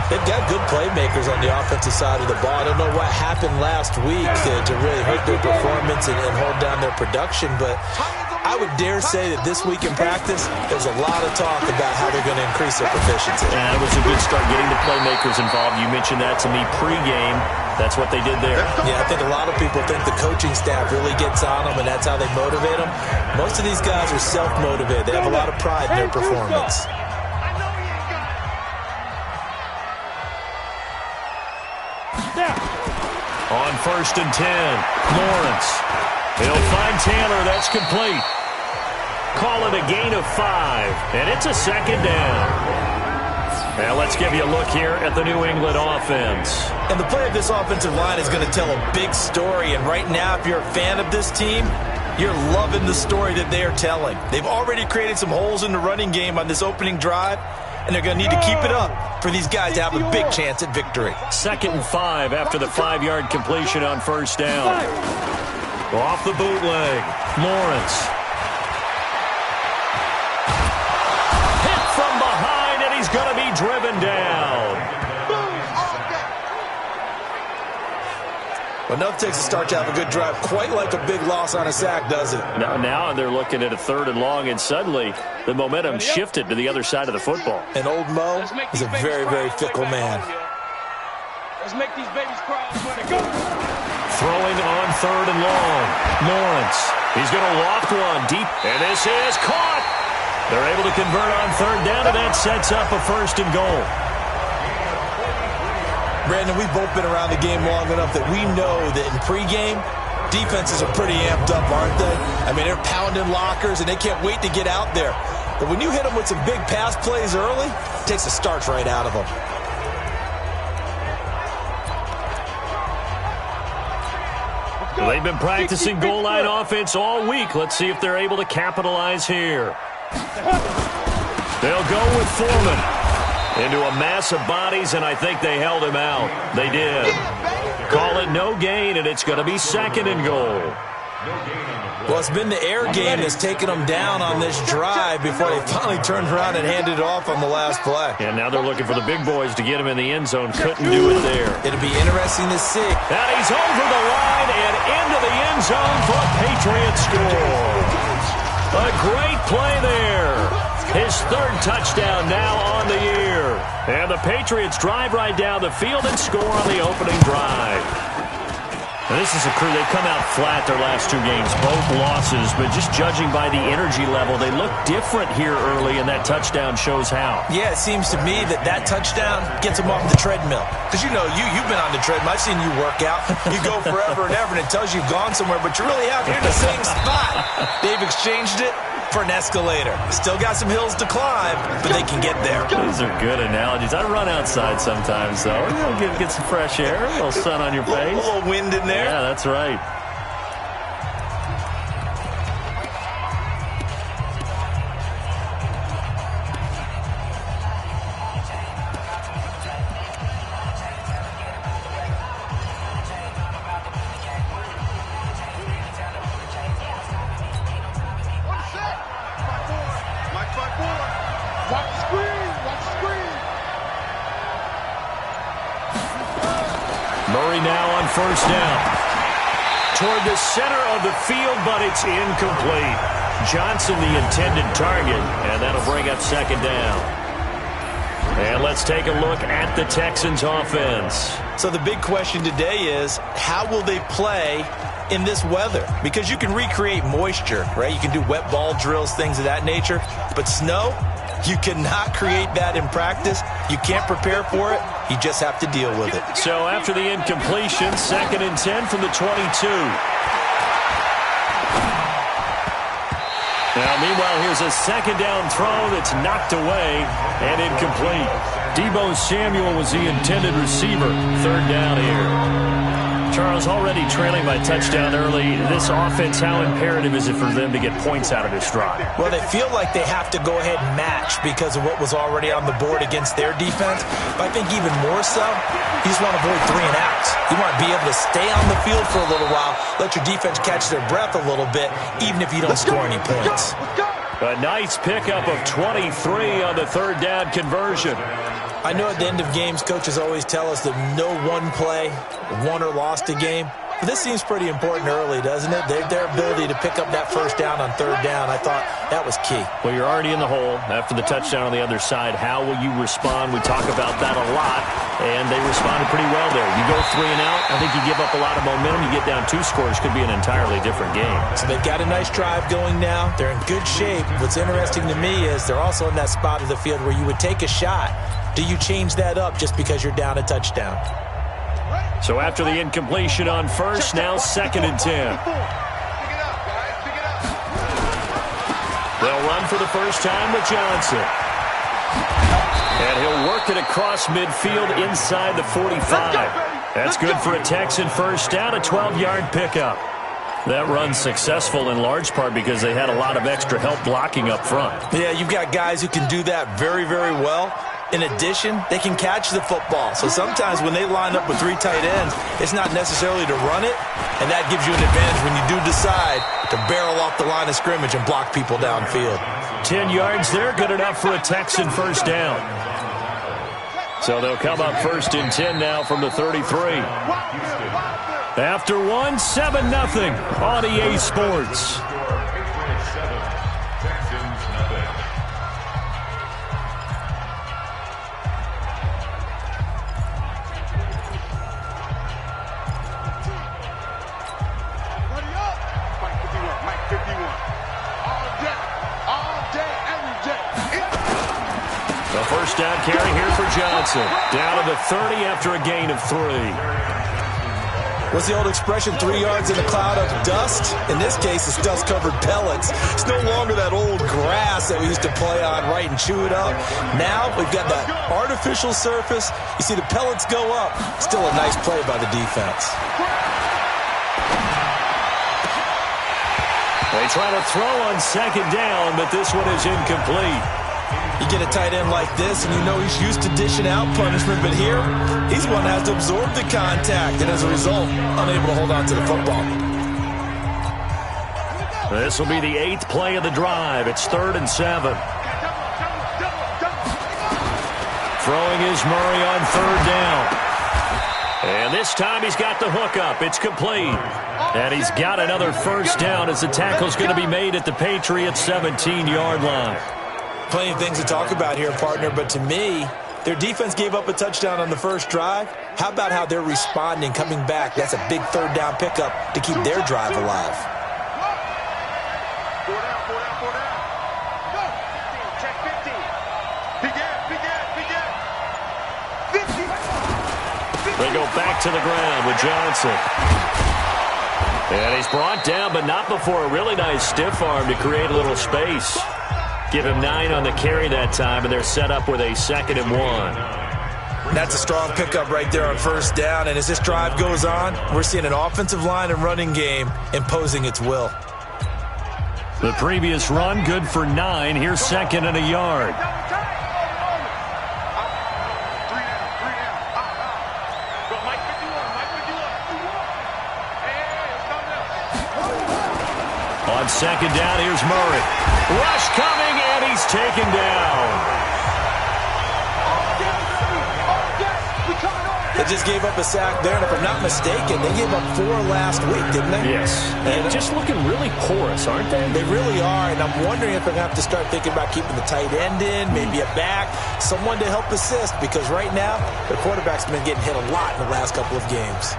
They've got good playmakers on the offensive side of the ball. I don't know what happened last week to really hurt their performance and hold down their production, but I would dare say that this week in practice, there's a lot of talk about how they're going to increase their proficiency. And it was a good start getting the playmakers involved. You mentioned that to me pregame. That's what they did there. Yeah, I think a lot of people think the coaching staff really gets on them, and that's how they motivate them. Most of these guys are self-motivated. They have a lot of pride in their performance. On 1st and 10, Lawrence. He'll find Taylor. That's complete. call it a gain of 5, and it's a second down. Now let's give you a look here at the New England offense. And the play of this offensive line is going to tell a big story. And right now, if you're a fan of this team, you're loving the story that they are telling. They've already created some holes in the running game on this opening drive, and they're going to need to keep it up for these guys to have a big chance at victory. 2nd and 5 after the 5-yard completion on first down. Off the bootleg, Lawrence. He's going to be driven down. Well, enough takes to start to have a good drive. Quite like a big loss on a sack, does it? Now they're looking at a 3rd and long, and suddenly the momentum shifted to the other side of the football. And old Mo is a very, very fickle man. Let's make these babies cry when they go. Throwing on 3rd and long. Lawrence. He's going to loft one deep, and this is caught. They're able to convert on 3rd down, and that sets up a 1st and goal. Brandon, we've both been around the game long enough that we know that in pregame, defenses are pretty amped up, aren't they? I mean, they're pounding lockers, and they can't wait to get out there. But when you hit them with some big pass plays early, it takes the starch right out of them. They've been practicing goal line offense all week. Let's see if they're able to capitalize here. They'll go with Foreman into a mass of bodies, and I think they held him out. They did. Call it no gain, and it's going to be 2nd and goal. Well, it's been the air game that's taken them down on this drive before they finally turned around and handed it off on the last play. And now they're looking for the big boys to get him in the end zone. Couldn't do it there. It'll be interesting to see. And he's over the line and into the end zone for a Patriots score. A great play there. His 3rd touchdown now on the year. And the Patriots drive right down the field and score on the opening drive. Now, this is a crew. They've come out flat their last 2 games, both losses, but just judging by the energy level, they look different here early, and that touchdown shows how. Yeah, it seems to me that touchdown gets them off the treadmill. Because, you know, you've been on the treadmill. I've seen you work out. You go forever and ever, and it tells you you've gone somewhere, but you're really out here in the same spot. They've exchanged it for an escalator. Still got some hills to climb, but they can get there. Those are good analogies. I run outside sometimes, though. You know, get some fresh air, a little sun on your face. A little wind in there. Yeah, that's right. Murray now on 1st down. Toward the center of the field, but it's incomplete. Johnson the intended target, and that'll bring up 2nd down. And let's take a look at the Texans offense. So the big question today is, how will they play in this weather? Because you can recreate moisture, right? You can do wet ball drills, things of that nature. But snow, you cannot create that in practice. You can't prepare for it. You just have to deal with it. So after the incompletion, 2nd and 10 from the 22. Now, meanwhile, here's a 2nd down throw that's knocked away and incomplete. Deebo Samuel was the intended receiver. 3rd down here. Charles, already trailing by touchdown early. This offense, how imperative is it for them to get points out of this drive? Well, they feel like they have to go ahead and match because of what was already on the board against their defense. But I think even more so, you just want to avoid 3 and outs. You want to be able to stay on the field for a little while, let your defense catch their breath a little bit, even if you don't score any points. A nice pickup of 23 on the 3rd down conversion. I know at the end of games, coaches always tell us that no one play won or lost a game. But this seems pretty important early, doesn't it? Their ability to pick up that 1st down on 3rd down, I thought that was key. Well, you're already in the hole after the touchdown on the other side. How will you respond? We talk about that a lot, and they responded pretty well there. You go 3 and out, I think you give up a lot of momentum. You get down 2 scores, could be an entirely different game. So they've got a nice drive going now. They're in good shape. What's interesting to me is they're also in that spot of the field where you would take a shot. Do you change that up just because you're down a touchdown? So after the incompletion on 1st, now 2nd and 10. They'll run for the first time with Johnson. And he'll work it across midfield inside the 45. That's good for a Texan first down, a 12-yard pickup. That run's successful in large part because they had a lot of extra help blocking up front. Yeah, you've got guys who can do that very, very well. In addition, they can catch the football. So sometimes when they line up with 3 tight ends, it's not necessarily to run it, and that gives you an advantage when you do decide to barrel off the line of scrimmage and block people downfield. 10 yards there, good enough for a Texan first down. So they'll come up first and 10 now from the 33. After one, 7-0 on EA Sports. First down carry here for Johnson. Down to the 30 after a gain of 3. What's the old expression, 3 yards in a cloud of dust? In this case, it's dust-covered pellets. It's no longer that old grass that we used to play on, right, and chew it up. Now we've got that artificial surface. You see the pellets go up. Still a nice play by the defense. They try to throw on second down, but this one is incomplete. You get a tight end like this, and you know he's used to dishing out punishment, but here, he's one that has to absorb the contact, and as a result, unable to hold on to the football. This will be the 8th play of the drive. It's 3rd and 7. Throwing is Murray on 3rd down. And this time he's got the hook up. It's complete. And he's got another first down as the tackle's going to be made at the Patriots' 17-yard line. Plenty of things to talk about here, partner, but to me, their defense gave up a touchdown on the first drive. How about how they're responding, coming back? That's a big 3rd down pickup to keep their drive alive. They go back to the ground with Johnson. And he's brought down, but not before a really nice stiff arm to create a little space. Give him 9 on the carry that time, and they're set up with a 2nd and 1. That's a strong pickup right there on first down, and as this drive goes on, we're seeing an offensive line and running game imposing its will. The previous run, good for 9. Here's 2nd and a yard. On 2nd down, here's Murray. Rush coming, and he's taken down. They just gave up a sack there, and if I'm not mistaken, they gave up 4 last week, didn't they? Yes. And just looking really porous, aren't they? They really are, and I'm wondering if they're going to have to start thinking about keeping the tight end in, maybe a back, someone to help assist, because right now, their quarterback's been getting hit a lot in the last couple of games.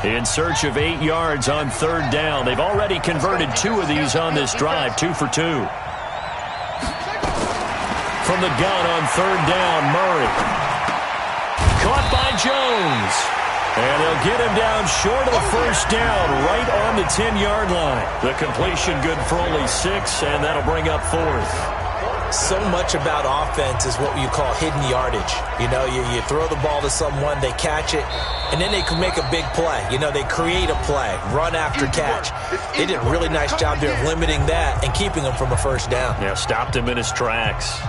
In search of 8 yards on 3rd down. They've already converted 2 of these on this drive, 2 for 2. From the gun on 3rd down, Murray. Caught by Jones. And they'll get him down short of the first down, right on the 10-yard line. The completion good for only 6, and that'll bring up 4th. So much about offense is what you call hidden yardage. You know, you throw the ball to someone, they catch it, and then they can make a big play. You know, they create a play, run after catch. They did a really nice job there of limiting that and keeping him from a first down. Yeah, stopped him in his tracks.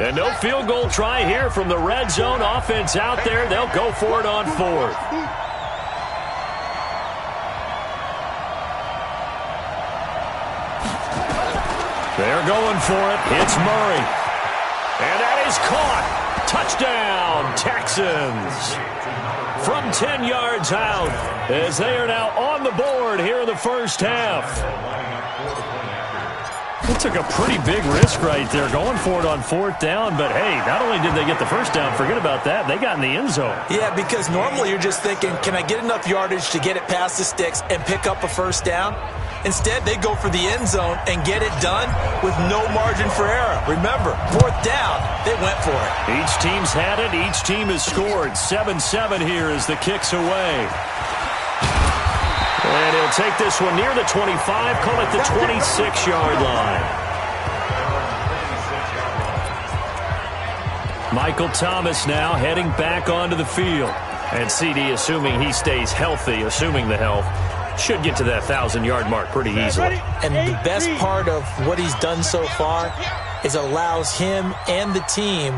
And no field goal try here from the red zone offense out there. They'll go for it on 4th. They're going for it. It's Murray. And that is caught. Touchdown, Texans. From 10 yards out, as they are now on the board here in the first half. They took a pretty big risk right there, going for it on 4th down. But, hey, not only did they get the first down, forget about that, they got in the end zone. Yeah, because normally you're just thinking, can I get enough yardage to get it past the sticks and pick up a first down? Instead, they go for the end zone and get it done with no margin for error. Remember, 4th down, they went for it. Each team's had it. Each team has scored. 7-7 here as the kick's away. And he'll take this one near the 25, call it the 26-yard line. Michael Thomas now heading back onto the field. And CD, assuming he stays healthy, assuming the health, should get to that 1,000-yard mark pretty easily. And the best part of what he's done so far is allows him and the team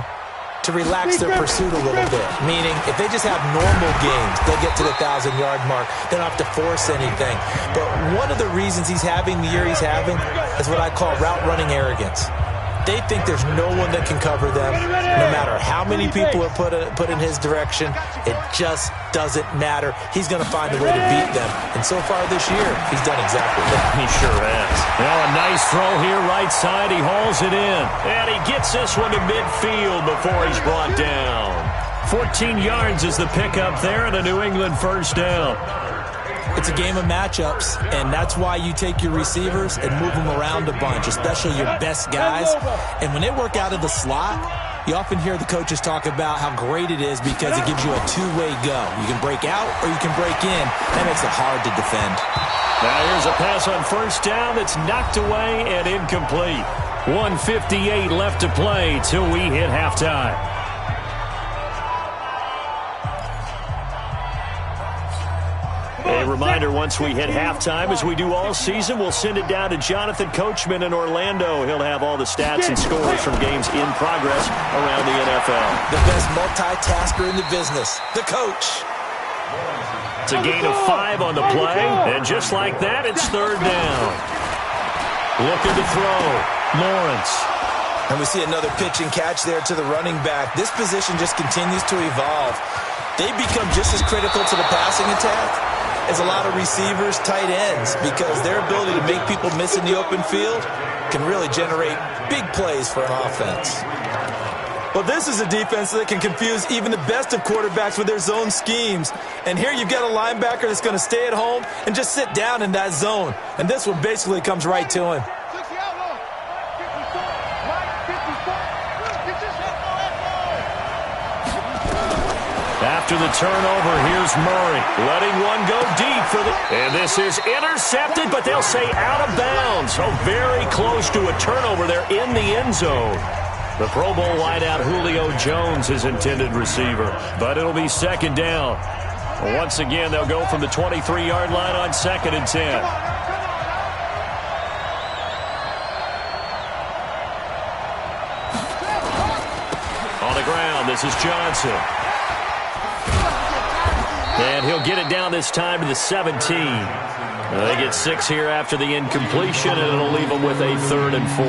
to relax their pursuit a little bit. Meaning, if they just have normal games, they'll get to the 1,000-yard mark. They don't have to force anything. But one of the reasons he's having the year he's having is what I call route running arrogance. They think there's no one that can cover them. No matter how many people are put in his direction, it just doesn't matter. He's going to find a way to beat them. And so far this year, he's done exactly that. He sure has. Now a nice throw here, right side. He hauls it in. And he gets this one to midfield before he's brought down. 14 yards is the pickup there and a New England first down. It's a game of matchups, and that's why you take your receivers and move them around a bunch, especially your best guys. And when they work out of the slot, you often hear the coaches talk about how great it is because it gives you a two-way go. You can break out or you can break in. That makes it hard to defend. Now here's a pass on first down that's knocked away and incomplete. 1:58 left to play till we hit halftime. A reminder, once we hit halftime, as we do all season, we'll send it down to Jonathan Coachman in Orlando. He'll have all the stats and scores from games in progress around the NFL. The best multitasker in the business, the coach. It's a gain of 5 on the play, and just like that, it's 3rd down. Looking to throw, Lawrence. And we see another pitch and catch there to the running back. This position just continues to evolve. They become just as critical to the passing attack as a lot of receivers, tight ends, because their ability to make people miss in the open field can really generate big plays for an offense. Well, this is a defense that can confuse even the best of quarterbacks with their zone schemes. And here you've got a linebacker that's going to stay at home and just sit down in that zone. And this one basically comes right to him. After the turnover, here's Murray, letting one go deep for the... And this is intercepted, but they'll say out of bounds. So very close to a turnover there in the end zone. The Pro Bowl wideout Julio Jones, his intended receiver. But it'll be 2nd down. Once again, they'll go from the 23-yard line on 2nd and 10. On the ground, this is Johnson. And he'll get it down this time to the 17. They get 6 here after the incompletion, and it'll leave them with a 3rd and 4.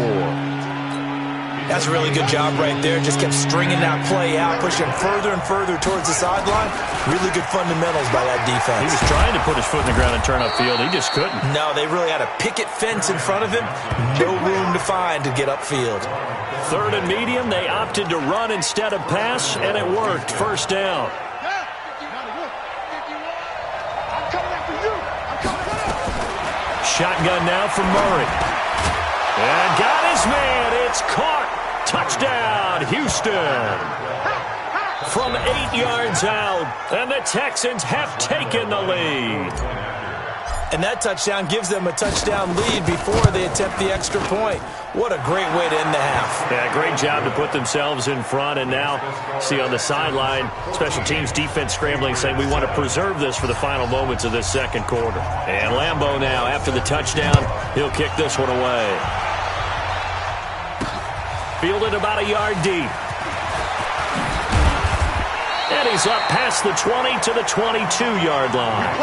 That's a really good job right there. Just kept stringing that play out, pushing further and further towards the sideline. Really good fundamentals by that defense. He was trying to put his foot in the ground and turn upfield. He just couldn't. No, they really had a picket fence in front of him. No room to find to get upfield. 3rd and medium. They opted to run instead of pass, and it worked. 1st down. Shotgun now from Murray. And got his man. It's caught. Touchdown, Houston. From 8 yards out, and the Texans have taken the lead. And that touchdown gives them a touchdown lead before they attempt the extra point. What a great way to end the half. Yeah, great job to put themselves in front. And now, see on the sideline, special teams defense scrambling, saying we want to preserve this for the final moments of this 2nd quarter. And Lambeau now, after the touchdown, he'll kick this one away. Fielded about a yard deep. And he's up past the 20 to the 22-yard line.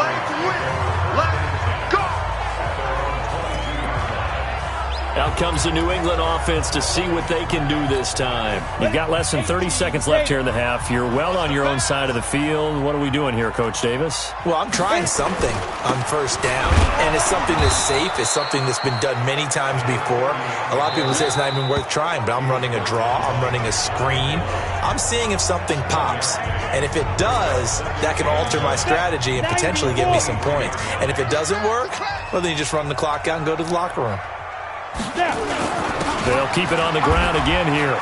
Out comes the New England offense to see what they can do this time. You've got less than 30 seconds left here in the half. You're well on your own side of the field. What are we doing here, Coach Davis? Well, I'm trying something on 1st down, and it's something that's safe. It's something that's been done many times before. A lot of people say it's not even worth trying, but I'm running a draw. I'm running a screen. I'm seeing if something pops, and if it does, that can alter my strategy and potentially give me some points. And if it doesn't work, Well, then you just run the clock out and go to the locker room. They'll keep it on the ground again here.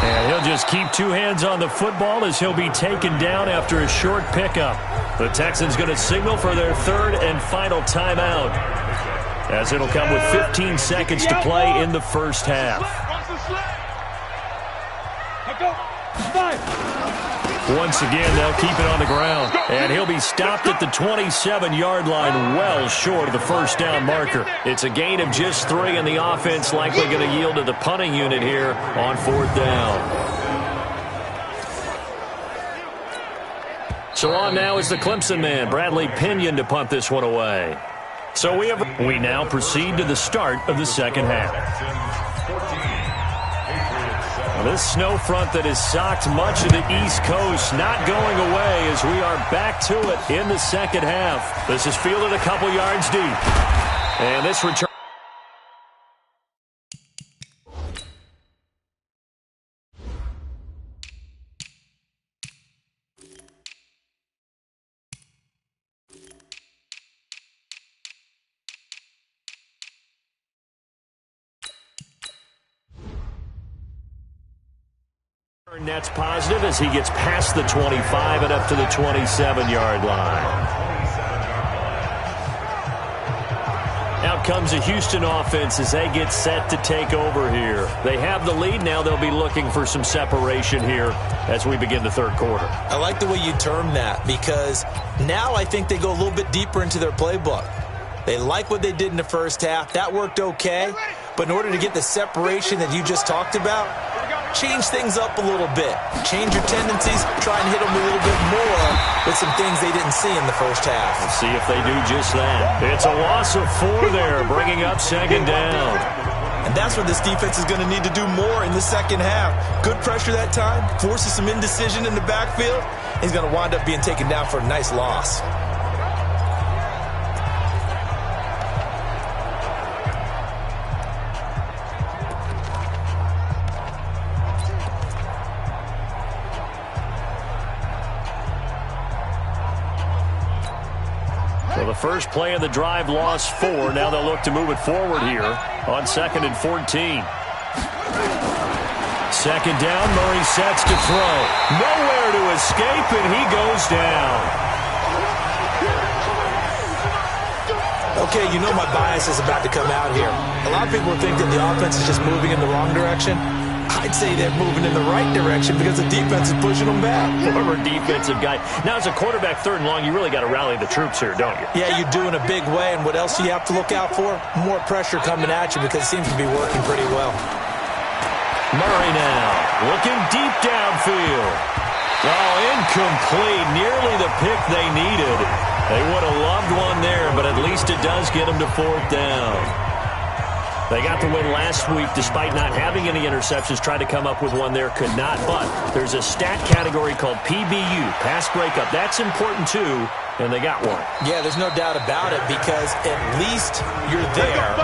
And he'll just keep two hands on the football as he'll be taken down after a short pickup. The Texans going to signal for their third and final timeout, as it'll come with 15 seconds to play in the first half. Once again, they'll keep it on the ground. And he'll be stopped at the 27-yard line, well short of the first down marker. It's a gain of just 3, and the offense likely going to yield to the punting unit here on 4th down. So on now is the Clemson man, Bradley Pinion, to punt this one away. So we now proceed to the start of the second half. This snow front that has socked much of the East Coast not going away as we are back to it in the second half. This is fielded a couple yards deep. And this return. Net's positive as he gets past the 25 and up to the 27-yard line. Out comes a Houston offense as they get set to take over here. They have the lead. Now they'll be looking for some separation here as we begin the third quarter. I like the way you term that, because now I think they go a little bit deeper into their playbook. They like what they did in the first half. That worked okay. But in order to get the separation that you just talked about, change things up a little bit. Change your tendencies. Try and hit them a little bit more with some things they didn't see in the first half. Let's see if they do just that. It's a loss of 4 there, bringing up second down. And that's what this defense is going to need to do more in the second half. Good pressure that time. Forces some indecision in the backfield. He's going to wind up being taken down for a nice loss. So the first play of the drive lost 4. Now they'll look to move it forward here on 2nd and 14. Second down, Murray sets to throw. Nowhere to escape, and he goes down. Okay, you know my bias is about to come out here. A lot of people think that the offense is just moving in the wrong direction. I'd say they're moving in the right direction because the defense is pushing them back. Former defensive guy. Now, as a quarterback, 3rd and long, you really got to rally the troops here, don't you? Yeah, you do in a big way. And what else do you have to look out for? More pressure coming at you because it seems to be working pretty well. Murray now looking deep downfield. Oh, incomplete. Nearly the pick they needed. They would have loved one there, but at least it does get them to 4th down. They got the win last week despite not having any interceptions. Tried to come up with one there, could not. But there's a stat category called PBU, pass breakup. That's important too, and they got one. Yeah, there's no doubt about it because at least you're there,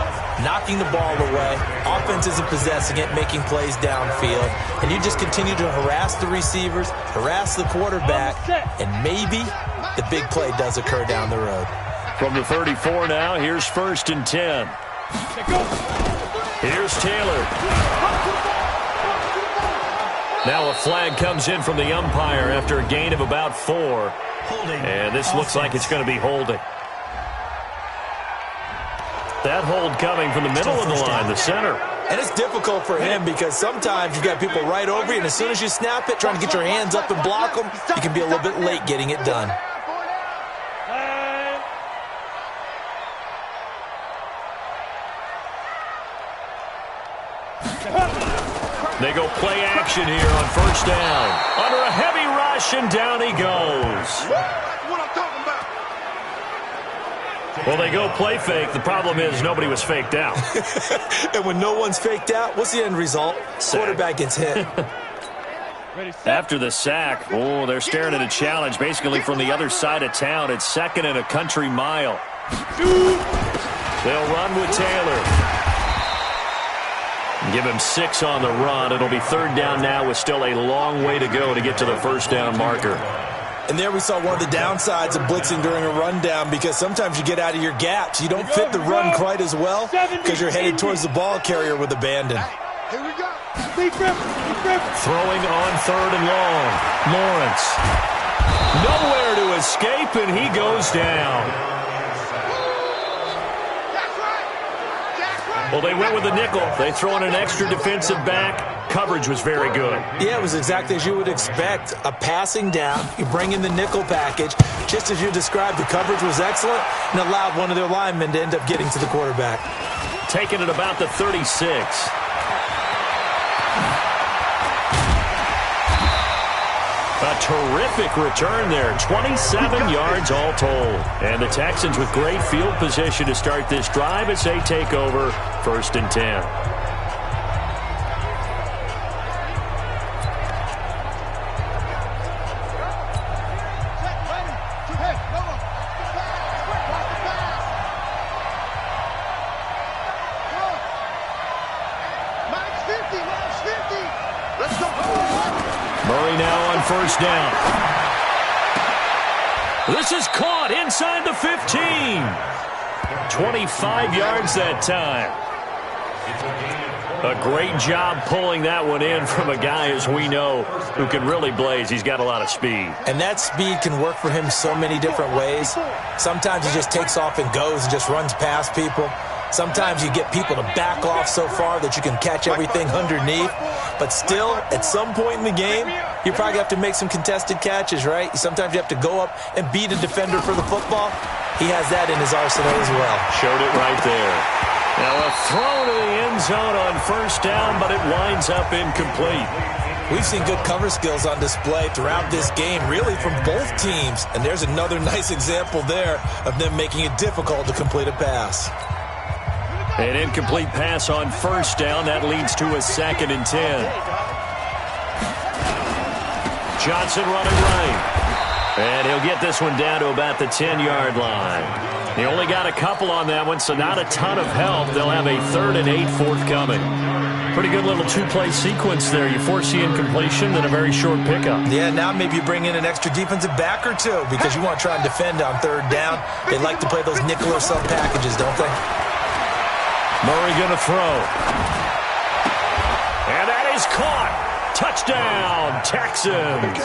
knocking the ball away. Offense isn't possessing it, making plays downfield. And you just continue to harass the receivers, harass the quarterback, and maybe the big play does occur down the road. From the 34 now, here's 1st and 10. Here's Taylor. Now a flag comes in from the umpire after a gain of about 4. And this looks like it's going to be holding. That hold coming from the middle of the line, the center. And it's difficult for him because sometimes you've got people right over you, and as soon as you snap it, trying to get your hands up and block them, you can be a little bit late getting it done. They go play action here on 1st down. Under a heavy rush, and down he goes. That's what I'm talking about. Well, they go play fake. The problem is nobody was faked out. And when no one's faked out, what's the end result? Sack. Quarterback gets hit. After the sack, oh, they're staring at a challenge basically from the other side of town. It's 2nd and a country mile. They'll run with Taylor. Give him 6 on the run. It'll be 3rd down now with still a long way to go to get to the 1st down marker. And there we saw one of the downsides of blitzing during a rundown, because sometimes you get out of your gaps. You don't fit the run quite as well because you're headed towards the ball carrier with abandon. Here we go. Throwing on 3rd and long. Lawrence. Nowhere to escape, and he goes down. Well, they went with the nickel. They throw in an extra defensive back. Coverage was very good. Yeah, it was exactly as you would expect. A passing down. You bring in the nickel package. Just as you described, the coverage was excellent and allowed one of their linemen to end up getting to the quarterback. Taking it about the 36. A terrific return there. 27 yards all told. And the Texans with great field position to start this drive as they take over 1st and 10. Murray now on 1st down. This is caught inside the 15. 25 yards that time. A great job pulling that one in from a guy, as we know, who can really blaze. He's got a lot of speed. And that speed can work for him so many different ways. Sometimes he just takes off and goes and just runs past people. Sometimes you get people to back off so far that you can catch everything underneath. But still, at some point in the game, you probably have to make some contested catches, right? Sometimes you have to go up and beat a defender for the football. He has that in his arsenal as well. Showed it right there. Now a throw to the end zone on 1st down, but it winds up incomplete. We've seen good cover skills on display throughout this game, really from both teams. And there's another nice example there of them making it difficult to complete a pass. An incomplete pass on 1st down. That leads to a 2nd and 10. Johnson running right. And he'll get this one down to about the 10-yard line. He only got a couple on that one, so not a ton of help. They'll have a 3rd and 8 forthcoming. Pretty good little two-play sequence there. You foresee incompletion, then a very short pickup. Yeah, now maybe you bring in an extra defensive back or two because you want to try and defend on 3rd down. They like to play those nickel or sub packages, don't they? Murray going to throw. And that is caught. Touchdown, Texans.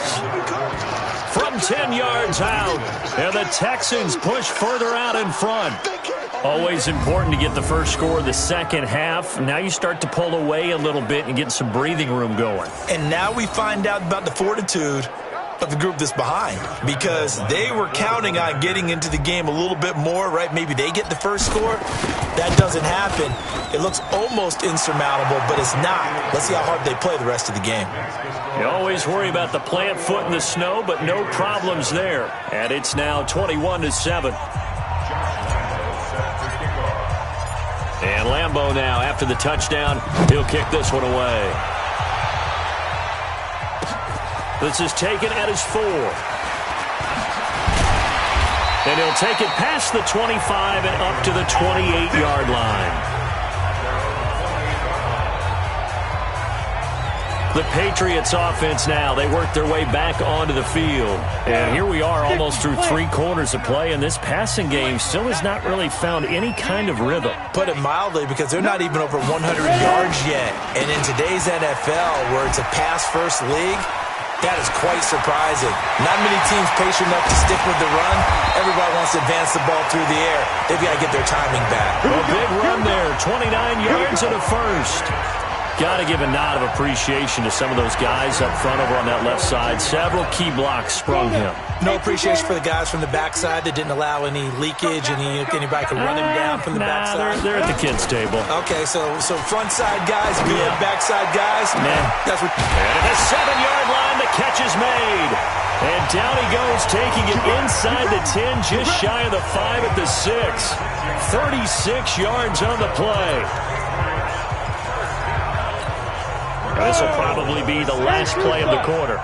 From 10 yards out. And the Texans push further out in front. Always important to get the first score of the second half. Now you start to pull away a little bit and get some breathing room going. And now we find out about the fortitude of the group that's behind, because they were counting on getting into the game a little bit more, right? Maybe they get the first score. That doesn't happen. It looks almost insurmountable, but it's not. Let's see how hard they play the rest of the game. You always worry about the plant foot in the snow, but no problems there. And it's now 21-7. And Lambeau now, after the touchdown, he'll kick this one away. This is taken at his 4. And he'll take it past the 25 and up to the 28-yard line. The Patriots offense now, they work their way back onto the field. And here we are almost through 3 quarters of play, and this passing game still has not really found any kind of rhythm. Put it mildly, because they're not even over 100 yards yet. And in today's NFL, where it's a pass-first league, that is quite surprising. Not many teams patient enough to stick with the run. Everybody wants to advance the ball through the air. They've got to get their timing back. A big run there, 29 yards and a first. Got to give a nod of appreciation to some of those guys up front over on that left side. Several key blocks sprung him. No appreciation for the guys from the backside that didn't allow any leakage, and anybody could run him down from the backside. They're at the kids' table. Okay, so front side guys, good, backside guys. Man, that's what. And at the 7-yard line, the catch is made. And down he goes, taking it inside the 10, just shy of the 5 at the 6. 36 yards on the play. This will probably be the last play of the quarter.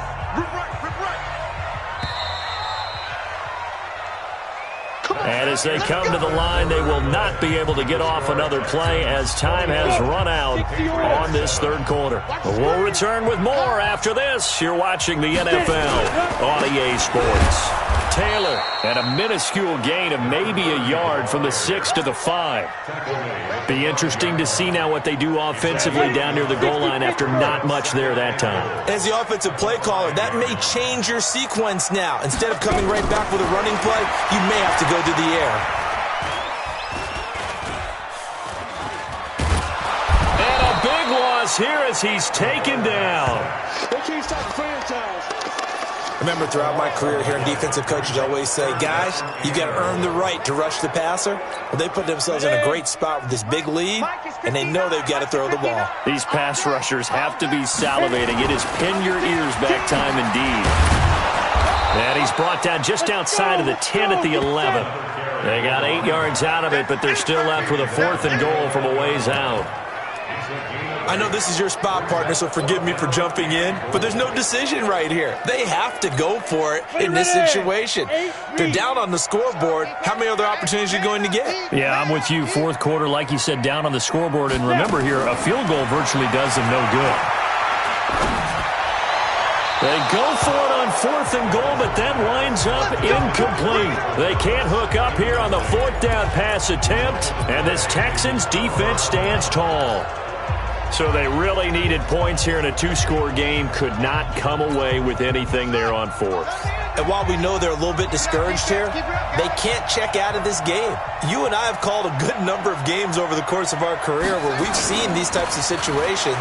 And And as they come to the line, they will not be able to get off another play as time has run out on this third quarter. We'll return with more after this. You're watching the NFL on EA Sports. Taylor, and a minuscule gain of maybe a yard from the 6 to the 5. Be interesting to see now what they do offensively down near the goal line after not much there that time. As the offensive play caller, that may change your sequence now. Instead of coming right back with a running play, you may have to go to the air. And a big loss here as he's taken down. They can't stop the franchise. Remember, throughout my career here, defensive coaches always say, guys, you got to earn the right to rush the passer. Well, they put themselves in a great spot with this big lead, and they know they've got to throw the ball. These pass rushers have to be salivating. It is pin your ears back time indeed. And he's brought down just outside of the 10 at the 11. They got 8 yards out of it, but they're still left with a 4th and goal from a ways out. I know this is your spot, partner, so forgive me for jumping in, but there's no decision right here. They have to go for it in this situation. They're down on the scoreboard. How many other opportunities are you going to get? Yeah, I'm with you. Fourth quarter, like you said, down on the scoreboard. And remember here, a field goal virtually does them no good. They go for it on 4th and goal, but that winds up incomplete. They can't hook up here on the 4th down pass attempt, and this Texans defense stands tall. So they really needed points here in a 2-score game. Could not come away with anything there on 4th. And while we know they're a little bit discouraged here, they can't check out of this game. You and I have called a good number of games over the course of our career where we've seen these types of situations.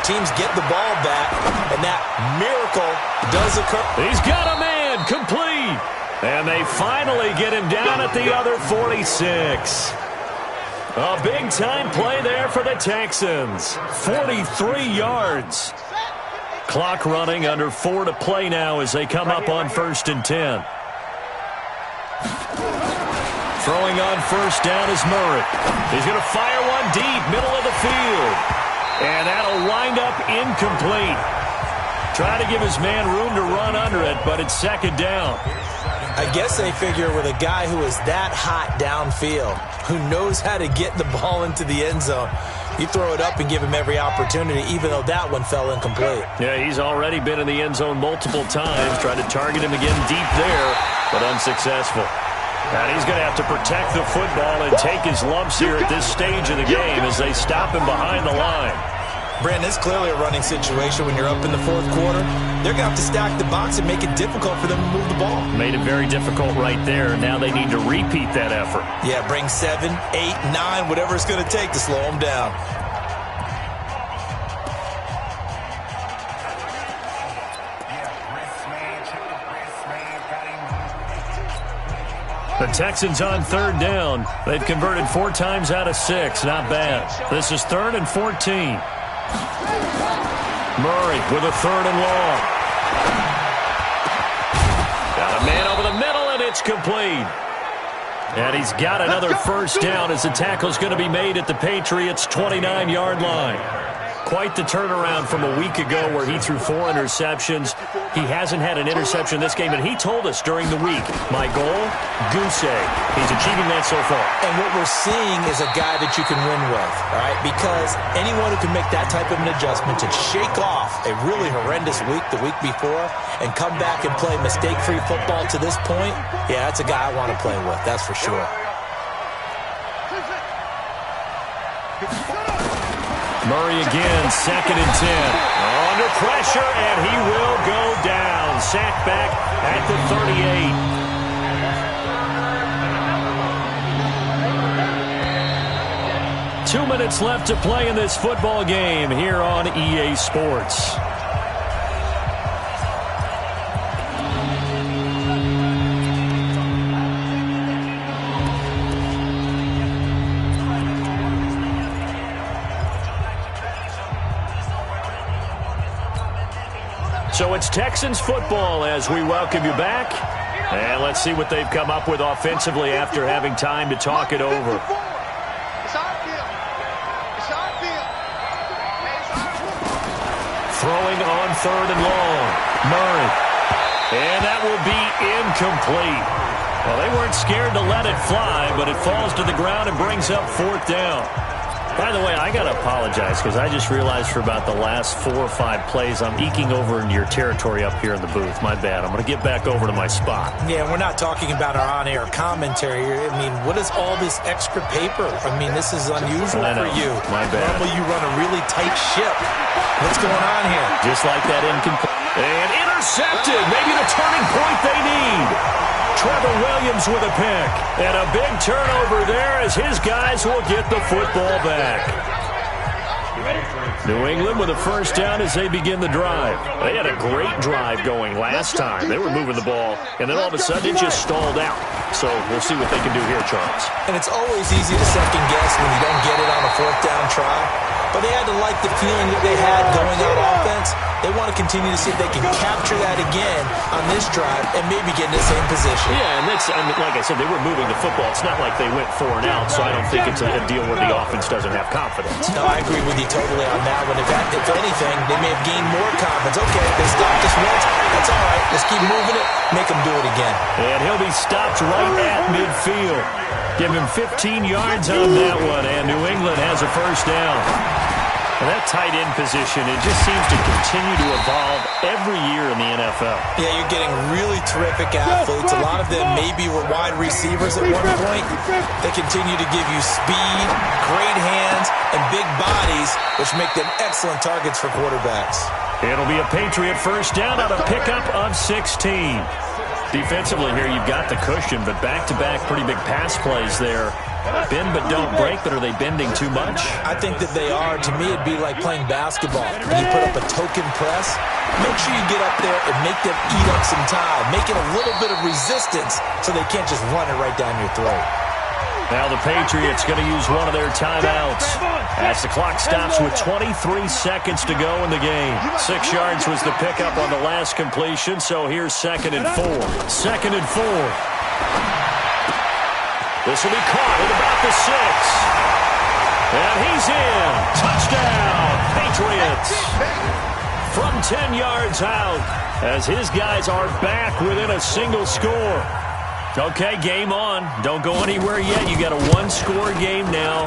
Teams get the ball back, and that miracle does occur. He's got a man, complete. And they finally get him down at the other 46. A big-time play there for the Texans. 43 yards. Clock running, under 4 to play now as they come up on 1st and 10. Throwing on 1st down is Murray. He's going to fire one deep, middle of the field. And that'll wind up incomplete. Trying to give his man room to run under it, but it's 2nd down. I guess they figure with a guy who is that hot downfield, who knows how to get the ball into the end zone, you throw it up and give him every opportunity, even though that one fell incomplete. Yeah, he's already been in the end zone multiple times, tried to target him again deep there, but unsuccessful. And he's going to have to protect the football and take his lumps here at this stage of the game as they stop him behind the line. Brandon, it's clearly a running situation when you're up in the 4th quarter. They're going to have to stack the box and make it difficult for them to move the ball. Made it very difficult right there. Now they need to repeat that effort. Yeah, bring 7, 8, 9, whatever it's going to take to slow them down. The Texans on 3rd down. They've converted 4 times out of 6. Not bad. This is 3rd and 14. Murray with a 3rd and long. Got a man over the middle, and it's complete. And he's got another 1st down as the tackle's going to be made at the Patriots' 29-yard line. Quite the turnaround from a week ago where he threw 4 interceptions. He hasn't had an interception this game, and he told us during the week, my goal, goose egg. He's achieving that so far. And what we're seeing is a guy that you can win with, all right? Because anyone who can make that type of an adjustment to shake off a really horrendous week the week before and come back and play mistake-free football to this point, yeah, that's a guy I want to play with, that's for sure. Murray again, 2nd and 10. Under pressure, and he will go down. Sacked back at the 38. 2 minutes left to play in this football game here on EA Sports. So it's Texans football as we welcome you back. And let's see what they've come up with offensively after having time to talk it over. Throwing on 3rd and long. Murray. And that will be incomplete. Well, they weren't scared to let it fly, but it falls to the ground and brings up 4th down. By the way, I got to apologize because I just realized for about the last 4 or 5 plays, I'm eking over into your territory up here in the booth. My bad. I'm going to get back over to my spot. Yeah, we're not talking about our on-air commentary here. I mean, what is all this extra paper? I mean, this is unusual for you. My bad. Normally you run a really tight ship. What's going on here? Just like that incomplete. And intercepted. Maybe the turning point they need. Trevor Williams with a pick. And a big turnover there as his guys will get the football back. New England with a 1st down as they begin the drive. They had a great drive going last time. They were moving the ball, and then all of a sudden it just stalled out. So we'll see what they can do here, Charles. And it's always easy to second guess when you don't get it on a 4th down try. But they had to like the feeling that they had going on offense. They want to continue to see if they can capture that again on this drive and maybe get in the same position. Yeah, and that's, I mean, like I said, they were moving the football. It's not like they went 4 and out, so I don't think it's a deal where the offense doesn't have confidence. No, I agree with you totally on that one. If anything, they may have gained more confidence. Okay, they stopped us once. That's all right. Let's keep moving it. Make them do it again. And he'll be stopped right at midfield. Give him 15 yards on that one, and New England has a 1st down. And that tight end position, it just seems to continue to evolve every year in the NFL. Yeah, you're getting really terrific athletes. A lot of them maybe were wide receivers at one point. They continue to give you speed, great hands, and big bodies, which make them excellent targets for quarterbacks. It'll be a Patriot 1st down on a pickup of 16. Defensively here, you've got the cushion, but back-to-back pretty big pass plays there. Bend but don't break, but are they bending too much? I think that they are. To me, it'd be like playing basketball. When you put up a token press, make sure you get up there and make them eat up some time. Make it a little bit of resistance so they can't just run it right down your throat. Now the Patriots going to use one of their timeouts as the clock stops with 23 seconds to go in the game. 6 yards was the pickup on the last completion, so here's 2nd and 4. 2nd and 4. This will be caught at about the 6. And he's in. Touchdown, Patriots. From 10 yards out as his guys are back within a single score. Okay, game on. Don't go anywhere yet. You got a 1-score game now.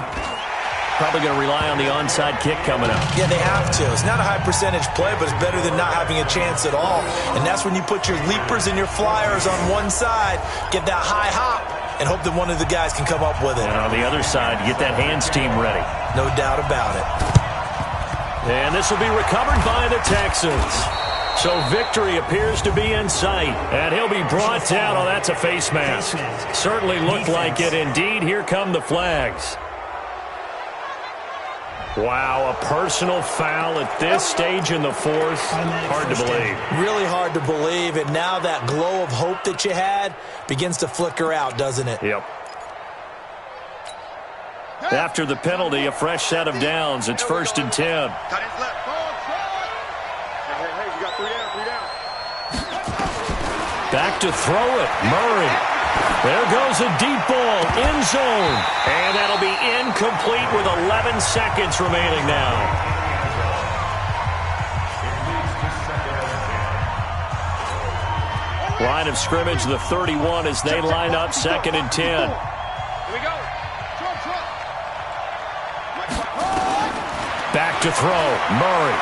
Probably going to rely on the onside kick coming up. Yeah, they have to. It's not a high percentage play, but it's better than not having a chance at all. And that's when you put your leapers and your flyers on one side, get that high hop, and hope that one of the guys can come up with it. And on the other side, get that hands team ready. No doubt about it. And this will be recovered by the Texans. So victory appears to be in sight. And he'll be brought down. Oh, that's a face mask. Certainly looked like it. Indeed, here come the flags. Wow, a personal foul at this stage in the 4th. Hard to believe. Really hard to believe. And now that glow of hope that you had begins to flicker out, doesn't it? Yep. After the penalty, a fresh set of downs. It's 1st and 10. Back to throw it. Murray. There goes a deep ball. End zone. And that'll be incomplete with 11 seconds remaining now. Line of scrimmage, the 31 as they line up 2nd and 10. Here we go. Back to throw. Murray.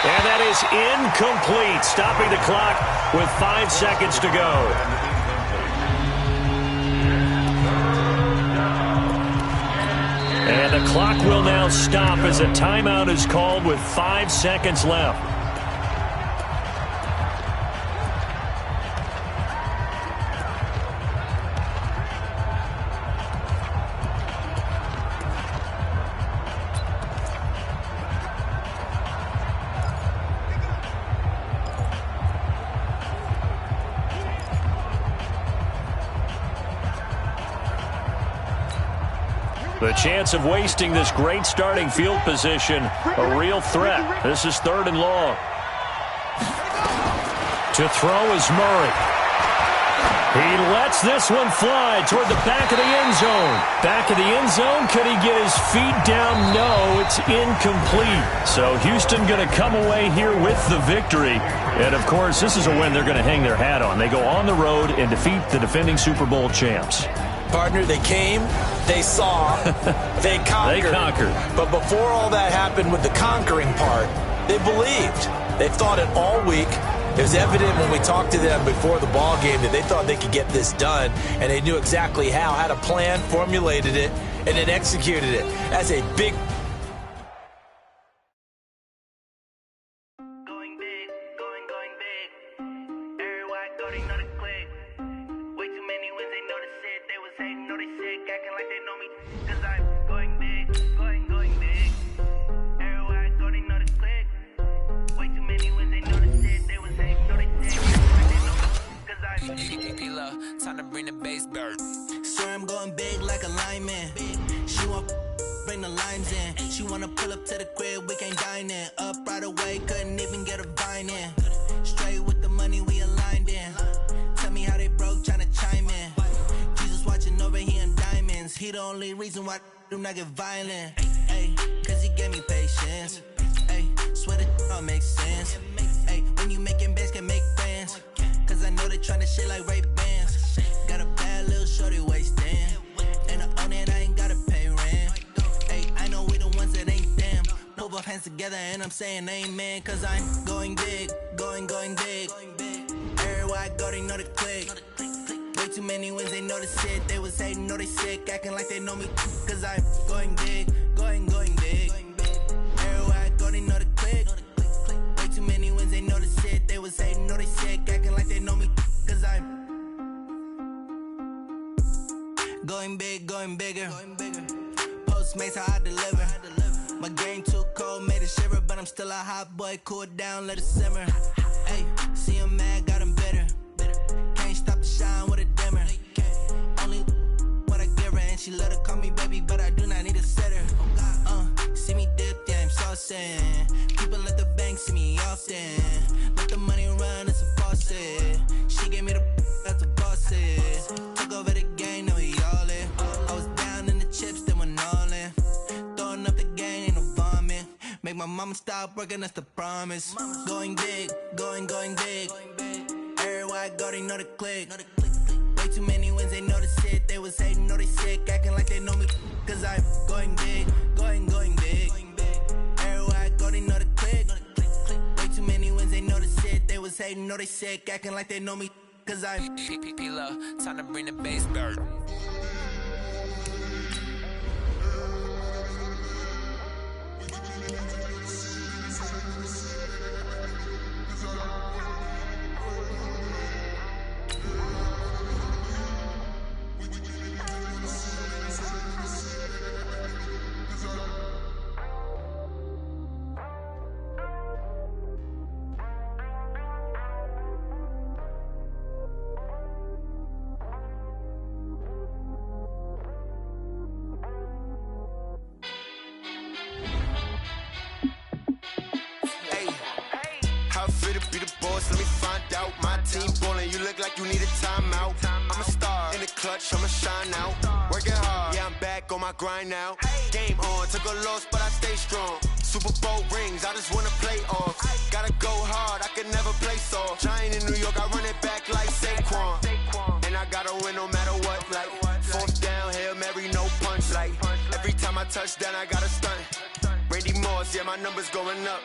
And that is incomplete, stopping the clock with 5 seconds to go. And the clock will now stop as a timeout is called with 5 seconds left. The chance of wasting this great starting field position, a real threat. This is 3rd and long. To throw is Murray. He lets this one fly toward the back of the end zone. Back of the end zone, could he get his feet down? No, It's incomplete. So Houston going to come away here with the victory. And, of course, this is a win they're going to hang their hat on. They go on the road and defeat the defending Super Bowl champs. Partner, they came, they saw, they conquered. They conquered. But before all that happened with the conquering part, they believed. They thought it all week. It was evident when we talked to them before the ball game that they thought they could get this done, and they knew exactly how, had a plan, formulated it, and then executed it. That's a big... Going big, going big. Everywhere I go, they know the click. Way too many wins, they know the shit. They was hating, know they sick, acting like they know me. Cause I'm going big, going big. Everywhere I go, they know the click. Way too many wins, they know the shit. They was hating, know they sick, acting like they know me. Cause I'm P-Love, time to bring the bass bird. Swear I'm going big like a lineman. She want bring the limes in. She wanna pull up to the crib, we can't dine in. Up right away, couldn't even get a vine in. Straight with the money, we aligned in. Tell me how they broke, tryna chime in. Jesus watching over here in diamonds. He the only reason why I do not get violent. Ay, cause he gave me patience. Ay, swear that all makes sense. Ay, when you making bands, can make friends. Cause I know they tryna shit like Ray-Bans. Got a bad little shorty wasting. And I own it, I ain't gotta pay rent. Ay, I know we the ones that ain't them. Pull both hands together and I'm saying amen. Cause I'm going big, going big. Everywhere I go, they know the click. Way too many wins, they know the shit. They was hating, know they sick, acting like they know me. Cause I'm going big, going big. Everywhere I go, they know the click. Way too many wins, they know the shit. They was hating, know they sick, acting like they know me. Cause I'm going big, going bigger. Postmates, how I deliver. My game too cold, made it shiver. But I'm still a hot boy, cool it down, let it simmer. Hey, see him mad, got him bitter. Can't stop the shine with a dimmer. Only what I give her, and she let her call me baby, but I do not need a sitter. See me dip, yeah, I'm saucing. People at the bank see me often. Let the money run, it's a faucet. She gave me the that's a boss is. Took over the game, now we all in. I was down in the chips, then went all in. Throwing up the game, ain't no vomit. Make my mama stop working, that's the promise. Going big, going big. Everywhere I go, they know the click. Way too many wins, they know the shit. They was hating, know they sick, acting like they know me. Cause I'm going big, going big. Everywhere I go, they know the click. Way too many wins, they know the shit. They was hating, know they sick, acting like they know me. Cause I'm P-Love, time to bring the bass bird. Let me find out. My team ballin', you look like you need a timeout. I'm a star in the clutch, I'ma shine out. Working hard, yeah, I'm back on my grind now. Game on, took a loss, but I stay strong. Super Bowl rings, I just wanna play off. Gotta go hard, I can never play soft. Giant in New York, I run it back like Saquon. And I gotta win no matter what, like fourth down, Hail Mary, no punch. Like every time I touch down, I gotta stunt. Randy Moss, yeah, my numbers going up.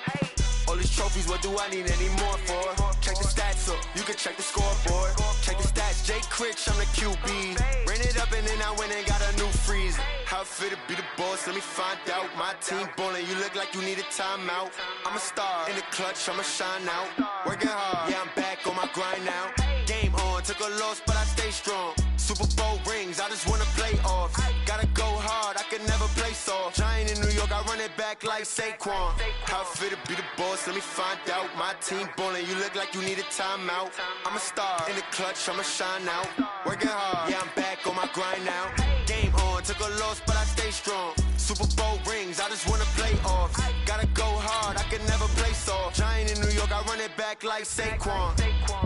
All these trophies, what do I need any more for? Check the stats up, you can check the scoreboard. Check the stats, Jay Critch, I'm the QB. Ran it up and then I went and got a new freeze. How it feel to be the boss, let me find out. My team ballin', you look like you need a timeout. I'm a star in the clutch, I'ma shine out. Working hard, yeah, I'm back on my grind now. Game on, took a loss, but I stay strong. Super Bowl rings, I just wanna play off. Gotta go hard, I can never play soft. Giant in New York, I run it back like Saquon. How it feel to be the boss, let me find out. My team ballin', you look like you need a timeout. I'm a star in the clutch, I'ma shine out. Working hard, yeah, I'm back on my grind now. Game on, took a loss, but I stay strong. Super Bowl rings, I just wanna play off. Gotta go hard, I can never play soft. Giant in New York, I run it back like Saquon.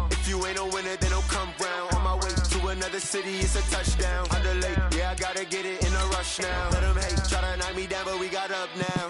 If you ain't a winner, then don't come round. On my way to another city, it's a touchdown. Underlay, yeah, I gotta get it in a rush now. Let them hate, try to knock me down, but we got up now.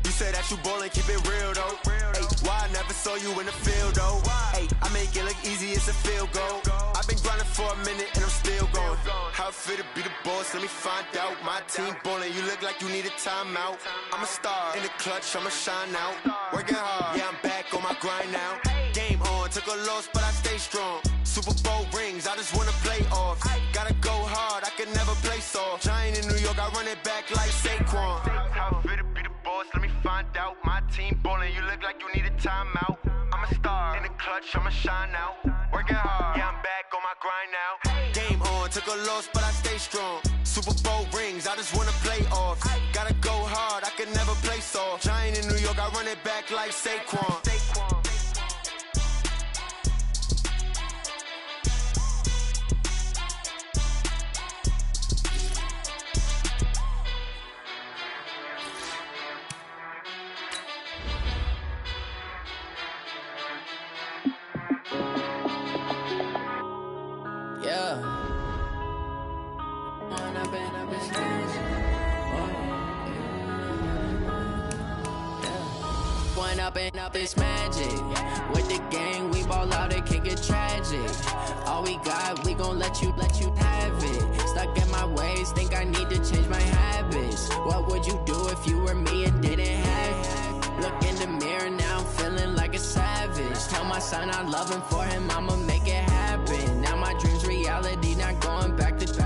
You say that you ballin', keep it real though. Ay, why I never saw you in the field though? Ay, I make it look easy, it's a field goal. I've been grinding for a minute and I'm still going. How it feel to be the boss, let me find out. My team ballin', you look like you need a timeout. I'm a star in the clutch, I'ma shine out. Working hard, yeah, I'm back on my grind now. Game on, took a loss, but I stay strong. Super Bowl rings, I just wanna play off. Gotta go hard, I can never play soft. Giant in New York, I run it back like Saquon. How it feel to be the boss, let me find out. My team ballin', you look like you need a timeout. I'm a star in the clutch, I'ma shine out. Working hard, yeah, I'm back on my grind now. Game on, took a loss, but I stay strong. Super Bowl rings, I just wanna play off. Gotta go hard, I can never play soft. Giant in New York, I run it back like Saquon. Up it's magic. With the gang, we ball out, it can get tragic. All we got, we gon' let you have it. Stuck in my ways, think I need to change my habits. What would you do if you were me and didn't have it? Look in the mirror, now I'm feeling like a savage. Tell my son I love him, for him I'ma make it happen. Now my dream's reality, not going back to.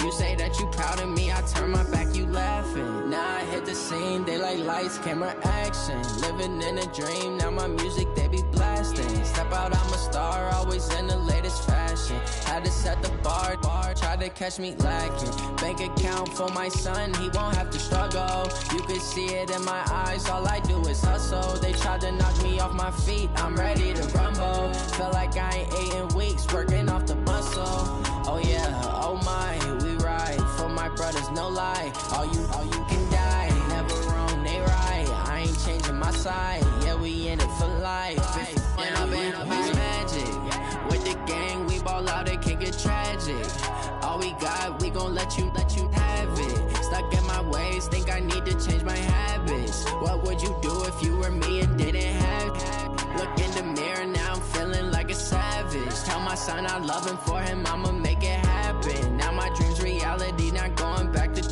You say that you proud of me, I turn my back, you laughing. Now I hit the scene, they like lights, camera, action. Living in a dream, now my music, they be blasting. Step out, I'm a star, always in the latest fashion. Had to set the bar, try to catch me lacking. Bank account for my son, he won't have to struggle. You can see it in my eyes, all I do is hustle. They tried to knock me off my feet, I'm ready to rumble. Feel like I ain't ate in weeks, working off the muscle. Oh yeah, oh my, we ride for my brothers, no lie. All you can die, never wrong, they right. I ain't changing my side, yeah, we in it for life. When I've been up, it's magic. With the gang, we ball out, it can get tragic. All we got, we gon' let you have it. Stuck in my ways, think I need to change my habits. What would you do if you were me and didn't have it? Look in the mirror, now I'm feeling like a savage. Tell my son I love him, for him I'ma make it happen. Now my dream's reality, not going back to.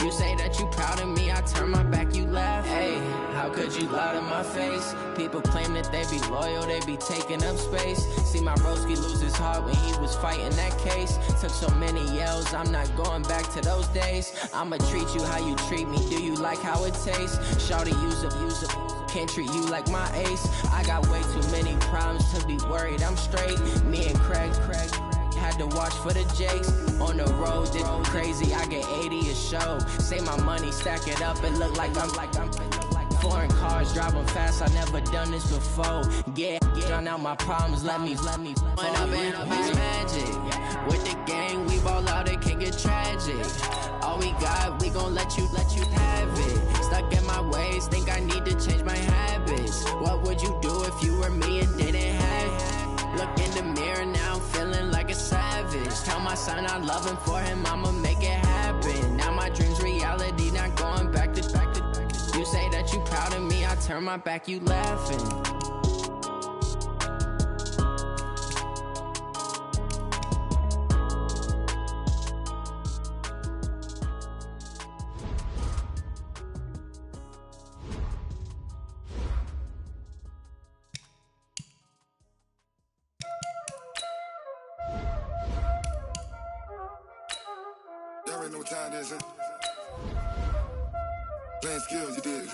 You say that you proud of me, I turn my back, you laugh. Hey, how could you lie to my face? People claim that they be loyal, they be taking up space. See my broski lose his heart when he was fighting that case. Took so many yells, I'm not going back to those days. I'ma treat you how you treat me, do you like how it tastes? Shawty, use up, can't treat you like my ace. I got way too many problems to be worried, I'm straight. Me and Craig had to watch for the Jakes. On the road, did crazy, I get 80 a show. Say my money, stack it up, it look like I'm foreign cars, driving fast, I never done this before. Get on out my problems, let me. When I've been up, it's magic. With the gang, we ball out, it can get tragic. All we got, we gon' let you have it. Stuck in my ways, think I need to change my habits. What would you do if you were me and didn't have it? Look in the mirror, now I'm feeling like a savage. Tell my son I love him, for him I'ma make it happen. Now my dream's reality, not going back to. You say that you proud of me, I turn my back, you laughing. Y'all already know what time it is, huh? Playing skills, you did.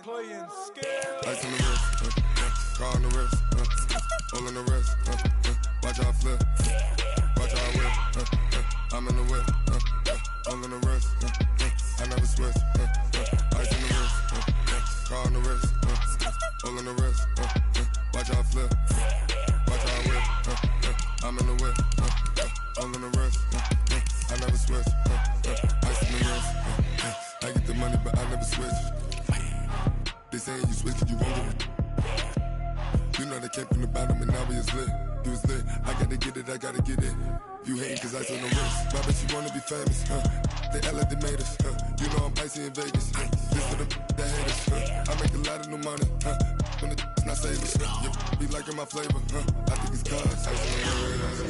Playing skills. Ice on the wrist, car on the wrist, all on the wrist, watch out flip, watch out whip, I'm in the whip, all on the wrist, I never switch, ice on the wrist, car on the wrist, all on the wrist, watch out flip, watch out whip, I'm in the whip, all on the wrist, I never switch, ice on the wrist, I get the money but I never switch. They saying you switch, you won't get it. You know they came from the bottom and now we is lit. You was lit. I gotta get it, I gotta get it. You hating cause ice on the wrist. My bitch, you wanna be famous, They act like they made us, You know I'm icy in Vegas, This for the haters, I make a lot of new money, When the not savers, You be liking my flavor, I think it's cause ice on the wrist,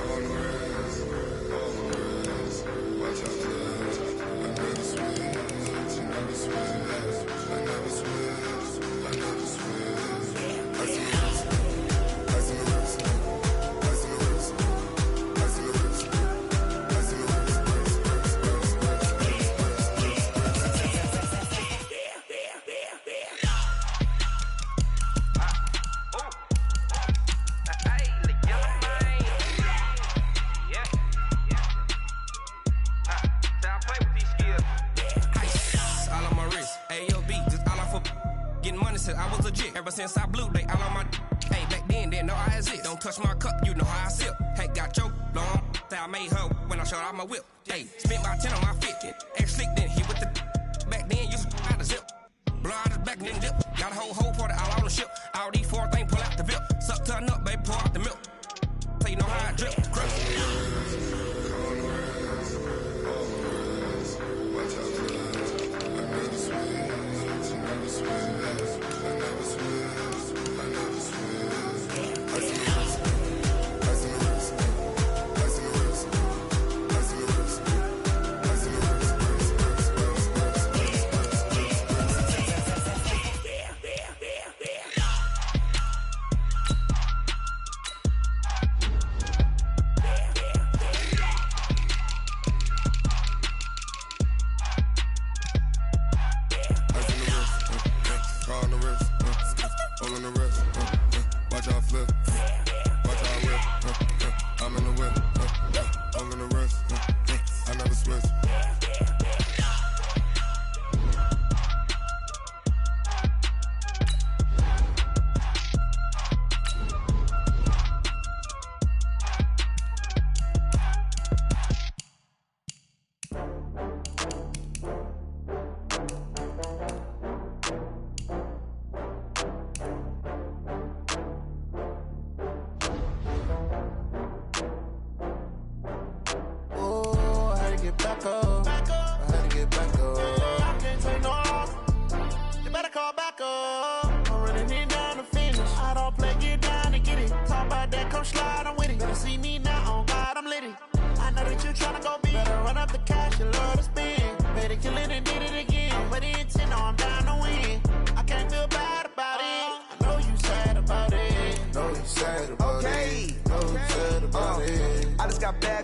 on the wrist, on the wrist. Watch out for this. I never switch, you never switch. I never switch, I never switch. Ice on the wrist, ice on the wrist, ice on the wrist, ice on the wrist, ice on the wrist. I was legit. Ever since I blew, they all on my hey, back then, didn't know I exist. Don't touch my cup, you know how I sip. Hey, got your long, say I made her when I showed out my whip. Hey, spent my 10 on my 50. Ex slick, then hit with the back then, used to out the zip. Blow out his back, then dip. Got a whole party all on the ship. All these 4 things, pull out the VIP. Suck, turn up, baby, pour out the milk. So you know how I drip.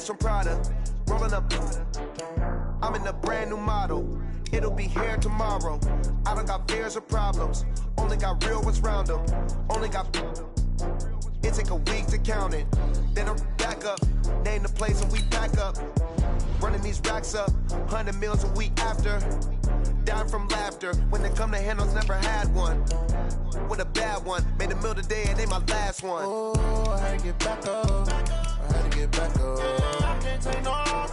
From Prada, rolling up. I'm in a brand new model. It'll be here tomorrow. I don't got fears or problems. Only got real ones round them. Only got. It take a week to count it. Then I'm back up. Name the place and we pack up. Running these racks up. 100 meals a week after. Down from laughter. When they come to handles, never had one. With a bad one. Made a meal today and they my last one. Oh, I had to get back up. I had to get back up. I can't take no loss.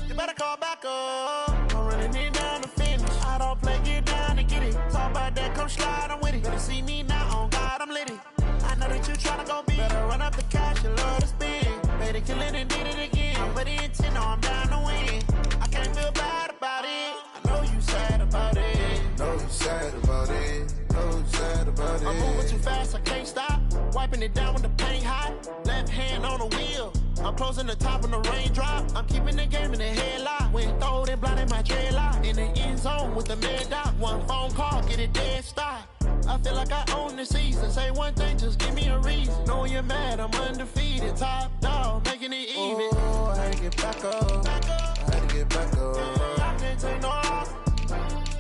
You better call back up. I'm running it down to finish. I don't play, get down and get it. Talk about that, come slide, I'm with it. Better see me now, on God, I'm litty. I know that you tryna go big. Better run up the cash, you love to spend. Better kill it and did it again. But the intent, no, I'm down to win. I can't feel bad about it. I know you sad about it. Know you sad about it. Know you sad about it. I'm moving too fast, I can't stop. Wiping it down when the paint hot. Left hand on the wheel. I'm closing the top when the raindrop. I'm keeping the game in the headlock. When throwed and blinded my dreadlock. In the end zone with the mad dot. One phone call, get it dead stop. I feel like I own the season. Say one thing, just give me a reason. Knowing you're mad, I'm undefeated. Top dog, making it even. Oh, I had to get back up. I had to get back up. I can't take no loss.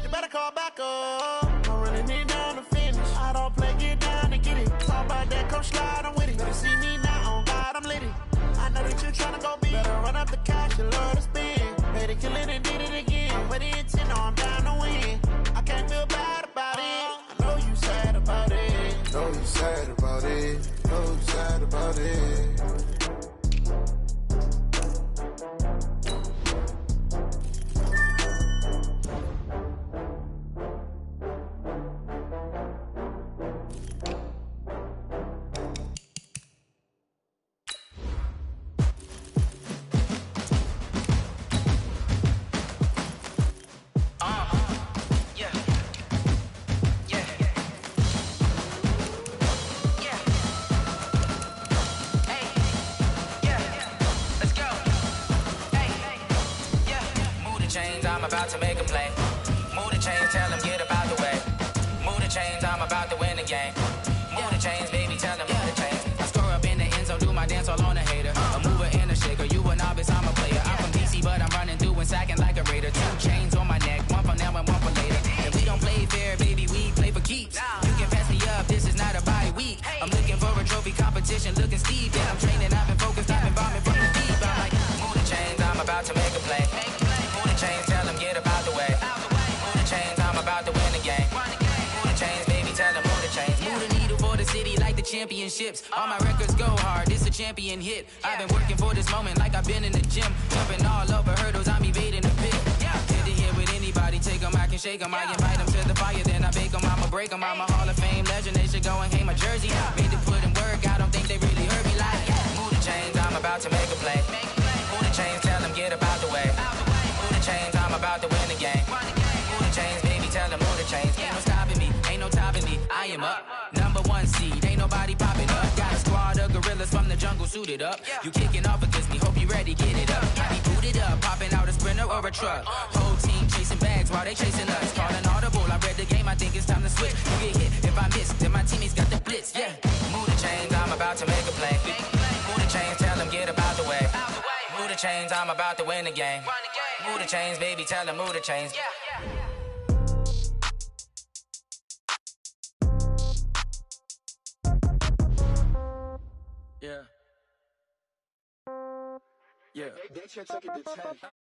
You better call back up. I'm running it down to finish. I don't play, get down and get it. Talk about that, come slide, I'm with it. Better see me now, on God, I'm litty. I know that you tryna go big. Better run up the cash, you love to spend. Better kill it and did it again. But the intent, no, I'm down to win. I can't feel bad about it. I know you sad about it. Know you sad about it. Know you sad about it. about to make a play. Move the chains, tell them get up out the way. Move the chains, I'm about to win the game. Move the chains, baby, tell them move the chains. I score up in the end zone, do my dance all on a hater. A mover and a shaker, you a novice, I'm a player. I'm from DC, but I'm running through and sacking like a raider. 2 chains on my neck, one for now and one for later. And we don't play fair, baby, we play for keeps. You can pass me up, this is not a bye week. I'm looking for a trophy competition, looking steep. Yeah, I'm training, I've been focused, I've been bombing from the deep. I'm like, move the chains, I'm about to make a play. Move the chains, tell them get up out the way. Move the chains, I'm about to win the game. Move the chains, baby, tell them move the chains. Move the needle for the city like the championships. All my records go hard, this a champion hit. I've been working for this moment like I've been in the gym. Jumping all over hurdles, I'm evading the pit. Hit it here with anybody, take them, I can shake them. I invite them to the fire, then I bake them, I'ma break them. I'm a Hall of Fame legend, they should go and hang my jersey. Made to put in work, I don't think they really heard me like. Move the chains, I'm about to make a play. Move the chains, tell them get up out the way. Move the chains, I'm about to win the game. Move the chains, baby, tell them move the chains. Ain't no stopping me, ain't no topping me. I am up, #1 seed, ain't nobody popping up. Got a squad of gorillas from the jungle suited up. You kicking off against me, hope you ready, get it up. I be booted up, popping out a sprinter or a truck. Whole team chasing bags while they chasing us. Calling audible, I read the game, I think it's time to switch. You get hit if I miss, then my teammates got the blitz, yeah. Move the chains, I'm about to make a play. Move the chains, tell them get up out the way. Move the chains, I'm about to win the game. Move the chains, baby, tell them move the chains. Yeah. Yeah. They took it to 10.